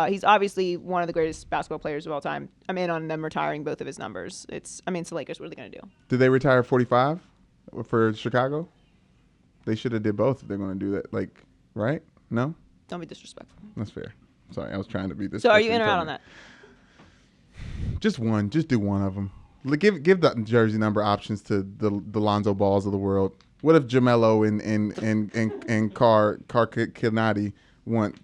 He's obviously one of the greatest basketball players of all time. I'm in on them retiring both of his numbers. It's the Lakers. What are they gonna do? Did they retire 45 for Chicago? They should have did both if they're going to do that. Like, right? No? Don't be disrespectful. That's fair. Sorry, I was trying to be this. So are you in or out on that? Just one. Just do one of them. Give the jersey number options to the Lonzo Balls of the world. What if Jamelo and Car Kanati want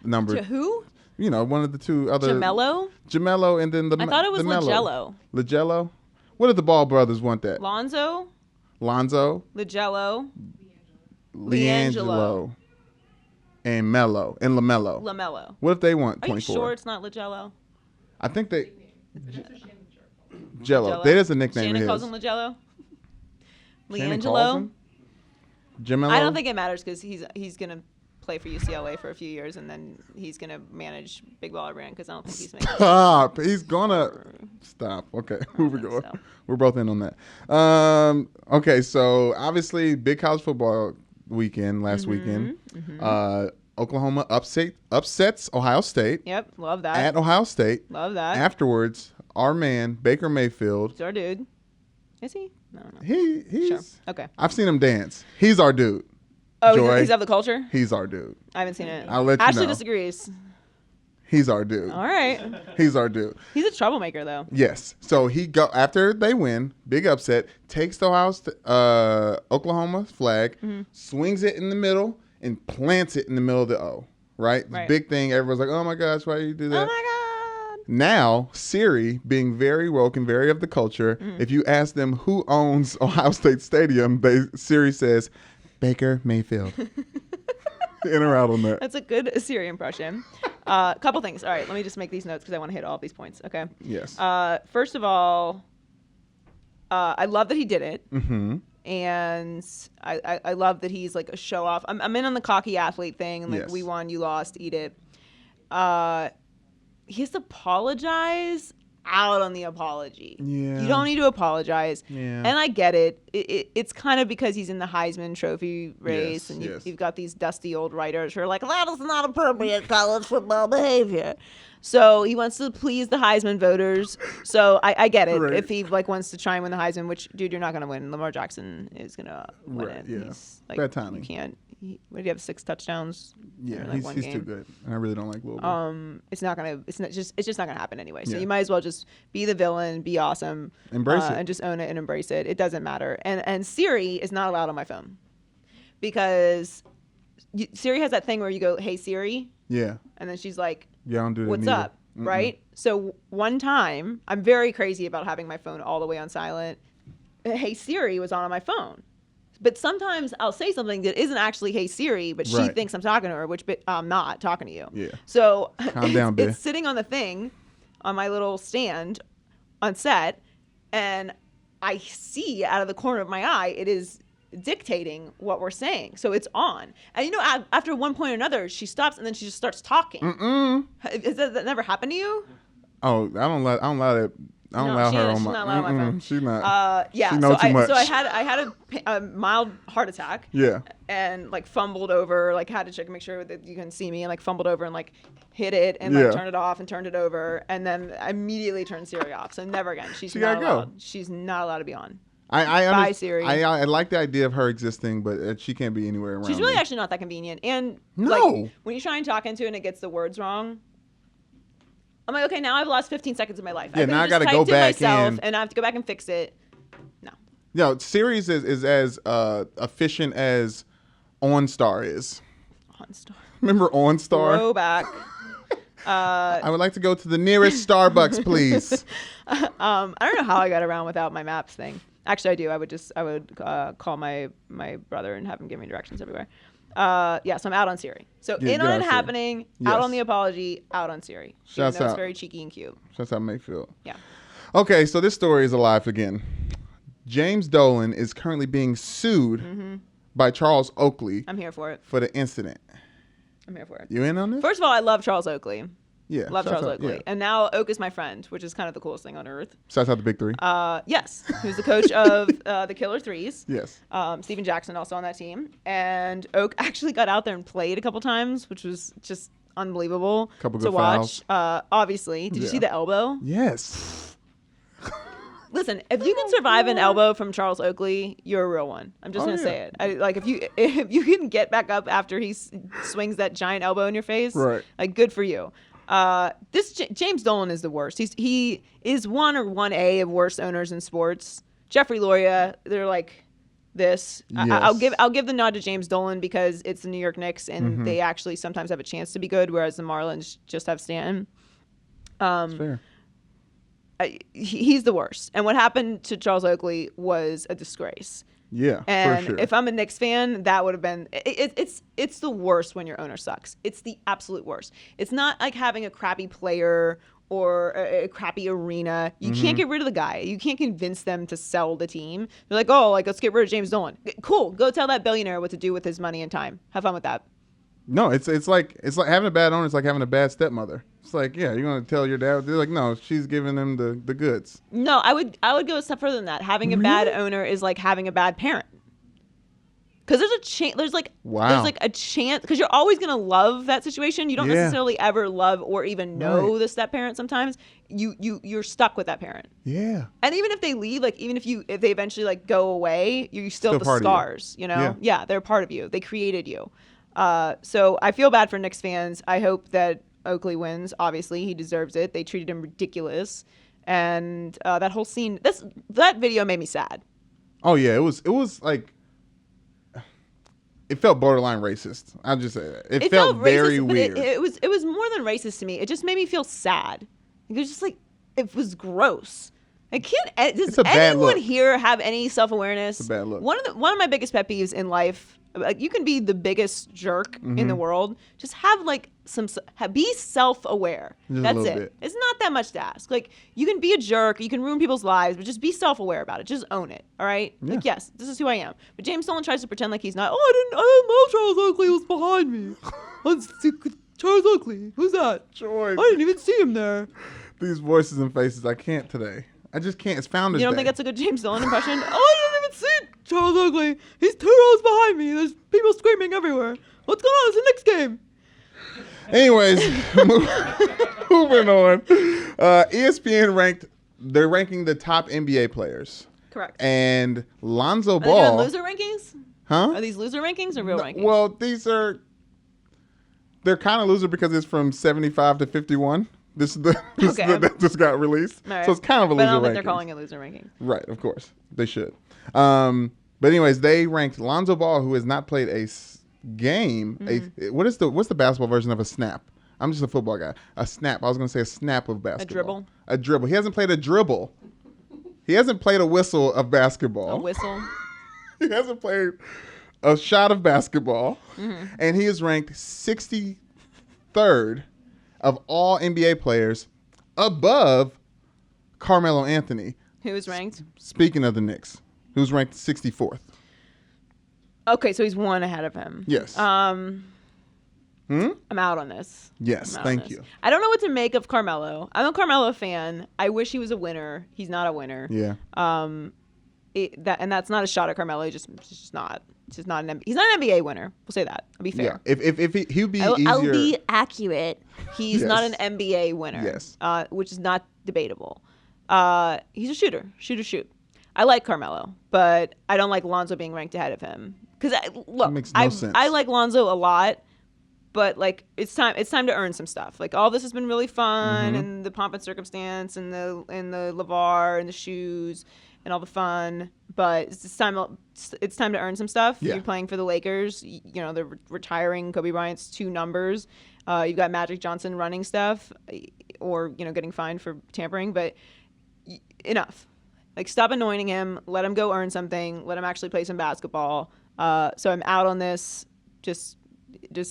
number? Who? You know, one of the two other. Jamelo and then the. I thought it was Lagello. Lagello. What if the Ball brothers want that? Lonzo. LeGello. LiAngelo. And Melo and LaMelo. What if they want 24? Are you sure it's not Lagello? I think they. Jello. That is a nickname. Shannon of his. calls him Lagello. LiAngelo. Jamelo. I don't think it matters because he's gonna play for UCLA for a few years and then he's gonna manage Big Baller Brand because I don't think he's making. Stop. He's gonna stop. Okay, who we going? So. We're both in on that. Okay, so obviously big college football weekend last weekend. Oklahoma upsets Ohio State. Yep, love that. At Ohio State. Love that. Afterwards, our man Baker Mayfield. He's our dude. Is he? No. He's sure. Okay. I've seen him dance. He's our dude. Oh, Joy, he's of the culture? He's our dude. I haven't seen it. I'll let you Ashley know. disagrees. He's our dude. All right. He's our dude. He's a troublemaker, though. Yes. So he after they win, big upset, takes the Oklahoma flag, swings it in the middle, and plants it in the middle of the O. Right? Right. Big thing. Everyone's like, "Oh my gosh, why do you do that?" Oh my God. Now, Siri, being very woke and very of the culture, if you ask them who owns Ohio State Stadium, Siri says, Baker Mayfield. In or out on that? That's a good Siri impression. Couple things. All right, let me just make these notes because I want to hit all of these points. Okay. Yes. First of all, I love that he did it. Mm-hmm. And I love that he's like a show off. I'm in on the cocky athlete thing. Like, yes. We won, you lost, eat it. He has to apologize out on the apology. Yeah. You don't need to apologize. Yeah. And I get it. It's kind of because he's in the Heisman Trophy race, Yes, and yes. you've got these dusty old writers who are like, that is not appropriate college football behavior. So he wants to please the Heisman voters. So I get it. Right. If he wants to try and win the Heisman, which, dude, you're not going to win. Lamar Jackson is going to win Right, it. yeah. He's, Bad timing. You can't. What did he have? 6 touchdowns? Yeah, in, like, one he's game? too good. And I really don't like Louisville. It's just not gonna happen anyway. So Yeah. you might as well just be the villain, be awesome, Embrace it. and just own it and embrace it. It doesn't matter. And Siri is not allowed on my phone because Siri has that thing where you go, "Hey Siri," Yeah. and then she's like, Yeah, I don't do that "What's neither. up?" Right? So one time, I'm very crazy about having my phone all the way on silent. Hey Siri was on my phone. But sometimes I'll say something that isn't actually "Hey Siri," but she Right. thinks I'm talking to her, which I'm not talking to you. Yeah. So Calm down, Beth. it's sitting on the thing, on my little stand, on set, and I see out of the corner of my eye it is dictating what we're saying. So it's on, and after one point or another, she stops and then she just starts talking. Has that never happened to you? Oh, I don't allow that. I don't No, allow she her is. on She's my. not allowed on my phone. She's not. Yeah. She knows too much. So I had a mild heart attack. Yeah. And like fumbled over, like had to check and make sure that you can see me, and like fumbled over and like hit it and Yeah. like turned it off and turned it over, and then I immediately turned Siri off. So never again. She's She not gotta go. allowed. She's not allowed to be on. Bye, Siri. I like the idea of her existing, but she can't be anywhere around. She's really me. actually not that convenient. And No. like, when you try and talk into it and it gets the words wrong, I'm like, okay, now I've lost 15 seconds of my life. Yeah, I now I got gotta to go back myself, in. and I have to go back and fix it. No. No, Siri's is as efficient as OnStar is. OnStar. Remember OnStar? Throwback. I would like to go to the nearest Starbucks, please. I don't know how I got around without my maps thing. Actually, I do. I would call my brother and have him give me directions everywhere. Yeah, so I'm out on Siri. So Yeah, in get on on it Siri. happening, Yes. out on the apology, out on Siri. Shouts Even though out. It's very cheeky and cute. That's how Mayfield. Yeah. Okay, so this story is alive again. James Dolan is currently being sued by Charles Oakley I'm here for it. for the incident. I'm here for it. You in on this? First of all, I love Charles Oakley. Yeah. Love shouts Charles out- Oakley. Yeah. And now Oak is my friend, which is kind of the coolest thing on earth. Shouts out the Big Three. Yes. Who's the coach of the Killer Threes. Yes. Steven Jackson also on that team. And Oak actually got out there and played a couple times, which was just unbelievable Couple to good watch. Obviously. Did you Yeah. see the elbow? Yes. Listen, if you can survive an elbow from Charles Oakley, you're a real one. I'm just gonna say it. Like if you can get back up after he swings that giant elbow in your face, right? Like good for you. This James Dolan is the worst. He is 1 or 1A of worst owners in sports. Jeffrey Loria, they're like this. Yes. I'll give the nod to James Dolan because it's the New York Knicks and they actually sometimes have a chance to be good, whereas the Marlins just have Stanton. That's fair. He's the worst. And what happened to Charles Oakley was a disgrace. Yeah, and for sure. If I'm a Knicks fan, that would have been it's the worst when your owner sucks. It's the absolute worst. It's not like having a crappy player or a crappy arena. You can't get rid of the guy. You can't convince them to sell the team. They're like, oh, like let's get rid of James Dolan. Cool, go tell that billionaire what to do with his money and time. Have fun with that. No, it's like having a bad owner. It's like having a bad stepmother. It's like, yeah, you're gonna tell your dad. They're like, no, she's giving them the goods. No, I would go a step further than that. Having a bad owner is like having a bad parent. Because there's a chance. There's like a chance. Because you're always gonna love that situation. You don't necessarily ever love or even know the step parent. Sometimes you're stuck with that parent. Yeah. And even if they leave, like even if they eventually like go away, you still have the scars. You know. Yeah, they're part of you. They created you. So I feel bad for Knicks fans. I hope that Oakley wins. Obviously, he deserves it. They treated him ridiculous, and that whole scene. That video made me sad. Oh yeah, it was like it felt borderline racist. I'll just say that it felt very racist, weird. It was more than racist to me. It just made me feel sad. It was just like it was gross. Does anyone here have any self-awareness? It's a bad look. One of my biggest pet peeves in life. Like you can be the biggest jerk in the world. Just have like be self-aware. That's it. Bit. It's not that much to ask. Like you can be a jerk, you can ruin people's lives, but just be self-aware about it. Just own it. All right. Yeah. Like yes, this is who I am. But James Dolan tries to pretend like he's not. Oh, I didn't know Charles Oakley was behind me. Charles Oakley. Who's that? Joy. I didn't even see him there. These voices and faces, I can't today. I just can't. It's Founders Day. You don't think that's a good James Dolan impression? Oh, I didn't even see Charles Oakley. He's 2 rows behind me. There's people screaming everywhere. What's going on? It's the Knicks game. Anyways, moving on. ESPN they're ranking the top NBA players. Correct. And Lonzo Are they Ball. doing loser rankings? Huh? Are these loser rankings or real rankings? Well, they're kind of loser because it's from 75 to 51. That just got released. Right. So it's kind of a loser ranking. But I don't think they're calling it loser ranking. Right, of course. They should. But anyways, they ranked Lonzo Ball, who has not played a game. What's the basketball version of a snap? I'm just a football guy. A snap. I was going to say a snap of basketball. A dribble. He hasn't played a dribble. He hasn't played a whistle of basketball. A whistle. He hasn't played a shot of basketball. And he is ranked 63rd of all NBA players, above Carmelo Anthony. Who is ranked? Speaking of the Knicks, who's ranked 64th. Okay, so he's 1 ahead of him. Yes. I'm out on this. Yes, thank you. I don't know what to make of Carmelo. I'm a Carmelo fan. I wish he was a winner. He's not a winner. Yeah. That's not a shot at Carmelo. He's just not. He's not an NBA winner. We'll say that. I'll be fair. Yeah. If he would be easier. I'll be accurate. He's not an NBA winner. Yes. Which is not debatable. He's a shooter. Shoot. I like Carmelo, but I don't like Lonzo being ranked ahead of him. Because look, makes no sense. I like Lonzo a lot, but like it's time to earn some stuff. Like all this has been really fun, and the pomp and circumstance, and the LeVar and the shoes, and all the fun. But it's time to earn some stuff. Yeah. You're playing for the Lakers. You know they're retiring Kobe Bryant's 2 numbers. You've got Magic Johnson running stuff, or getting fined for tampering. But enough. Like stop anointing him. Let him go earn something. Let him actually play some basketball. So I'm out on this. Just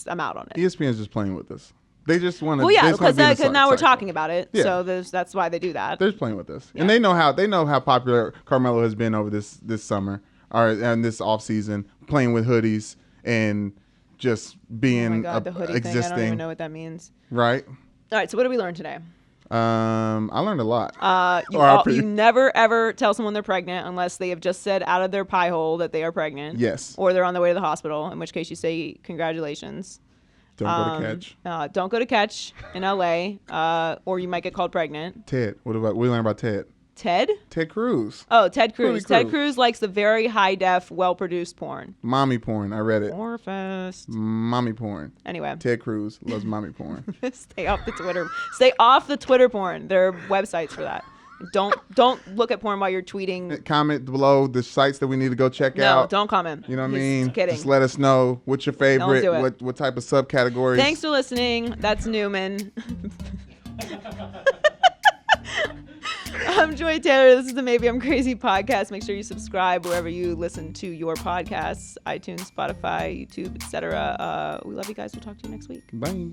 I'm out on it. ESPN's just playing with this. They just want to. Well, yeah, because now we're talking about it. Yeah. So that's why they do that. They're just playing with this, and they know how popular Carmelo has been over this summer and this off season, playing with hoodies and just being oh my God, the hoodie existing. thing. I don't even know what that means. Right. All right. So what did we learn today? I learned a lot. You never ever tell someone they're pregnant unless they have just said out of their pie hole that they are pregnant. Yes. Or they're on their way to the hospital, in which case you say congratulations. Don't go to catch. Don't go to catch in LA, or you might get called pregnant. Ted. What we learned about Ted? Ted? Ted Cruz. Oh, Ted Cruz. Cruz. Ted Cruz likes the very high def, well produced porn. Mommy porn. I read it. Orfest. Mommy porn. Anyway. Ted Cruz loves mommy porn. Stay off the Twitter. Stay off the Twitter porn. There are websites for that. Don't look at porn while you're tweeting. Comment below the sites that we need to go check No, out. don't comment. You know what I He's mean? kidding. Just let us know what's your favorite, Don't do it. what type of subcategories. Thanks for listening. That's Newman. I'm Joy Taylor. This is the Maybe I'm Crazy podcast. Make sure you subscribe wherever you listen to your podcasts, iTunes, Spotify, YouTube, etc. We love you guys. We'll talk to you next week. Bye.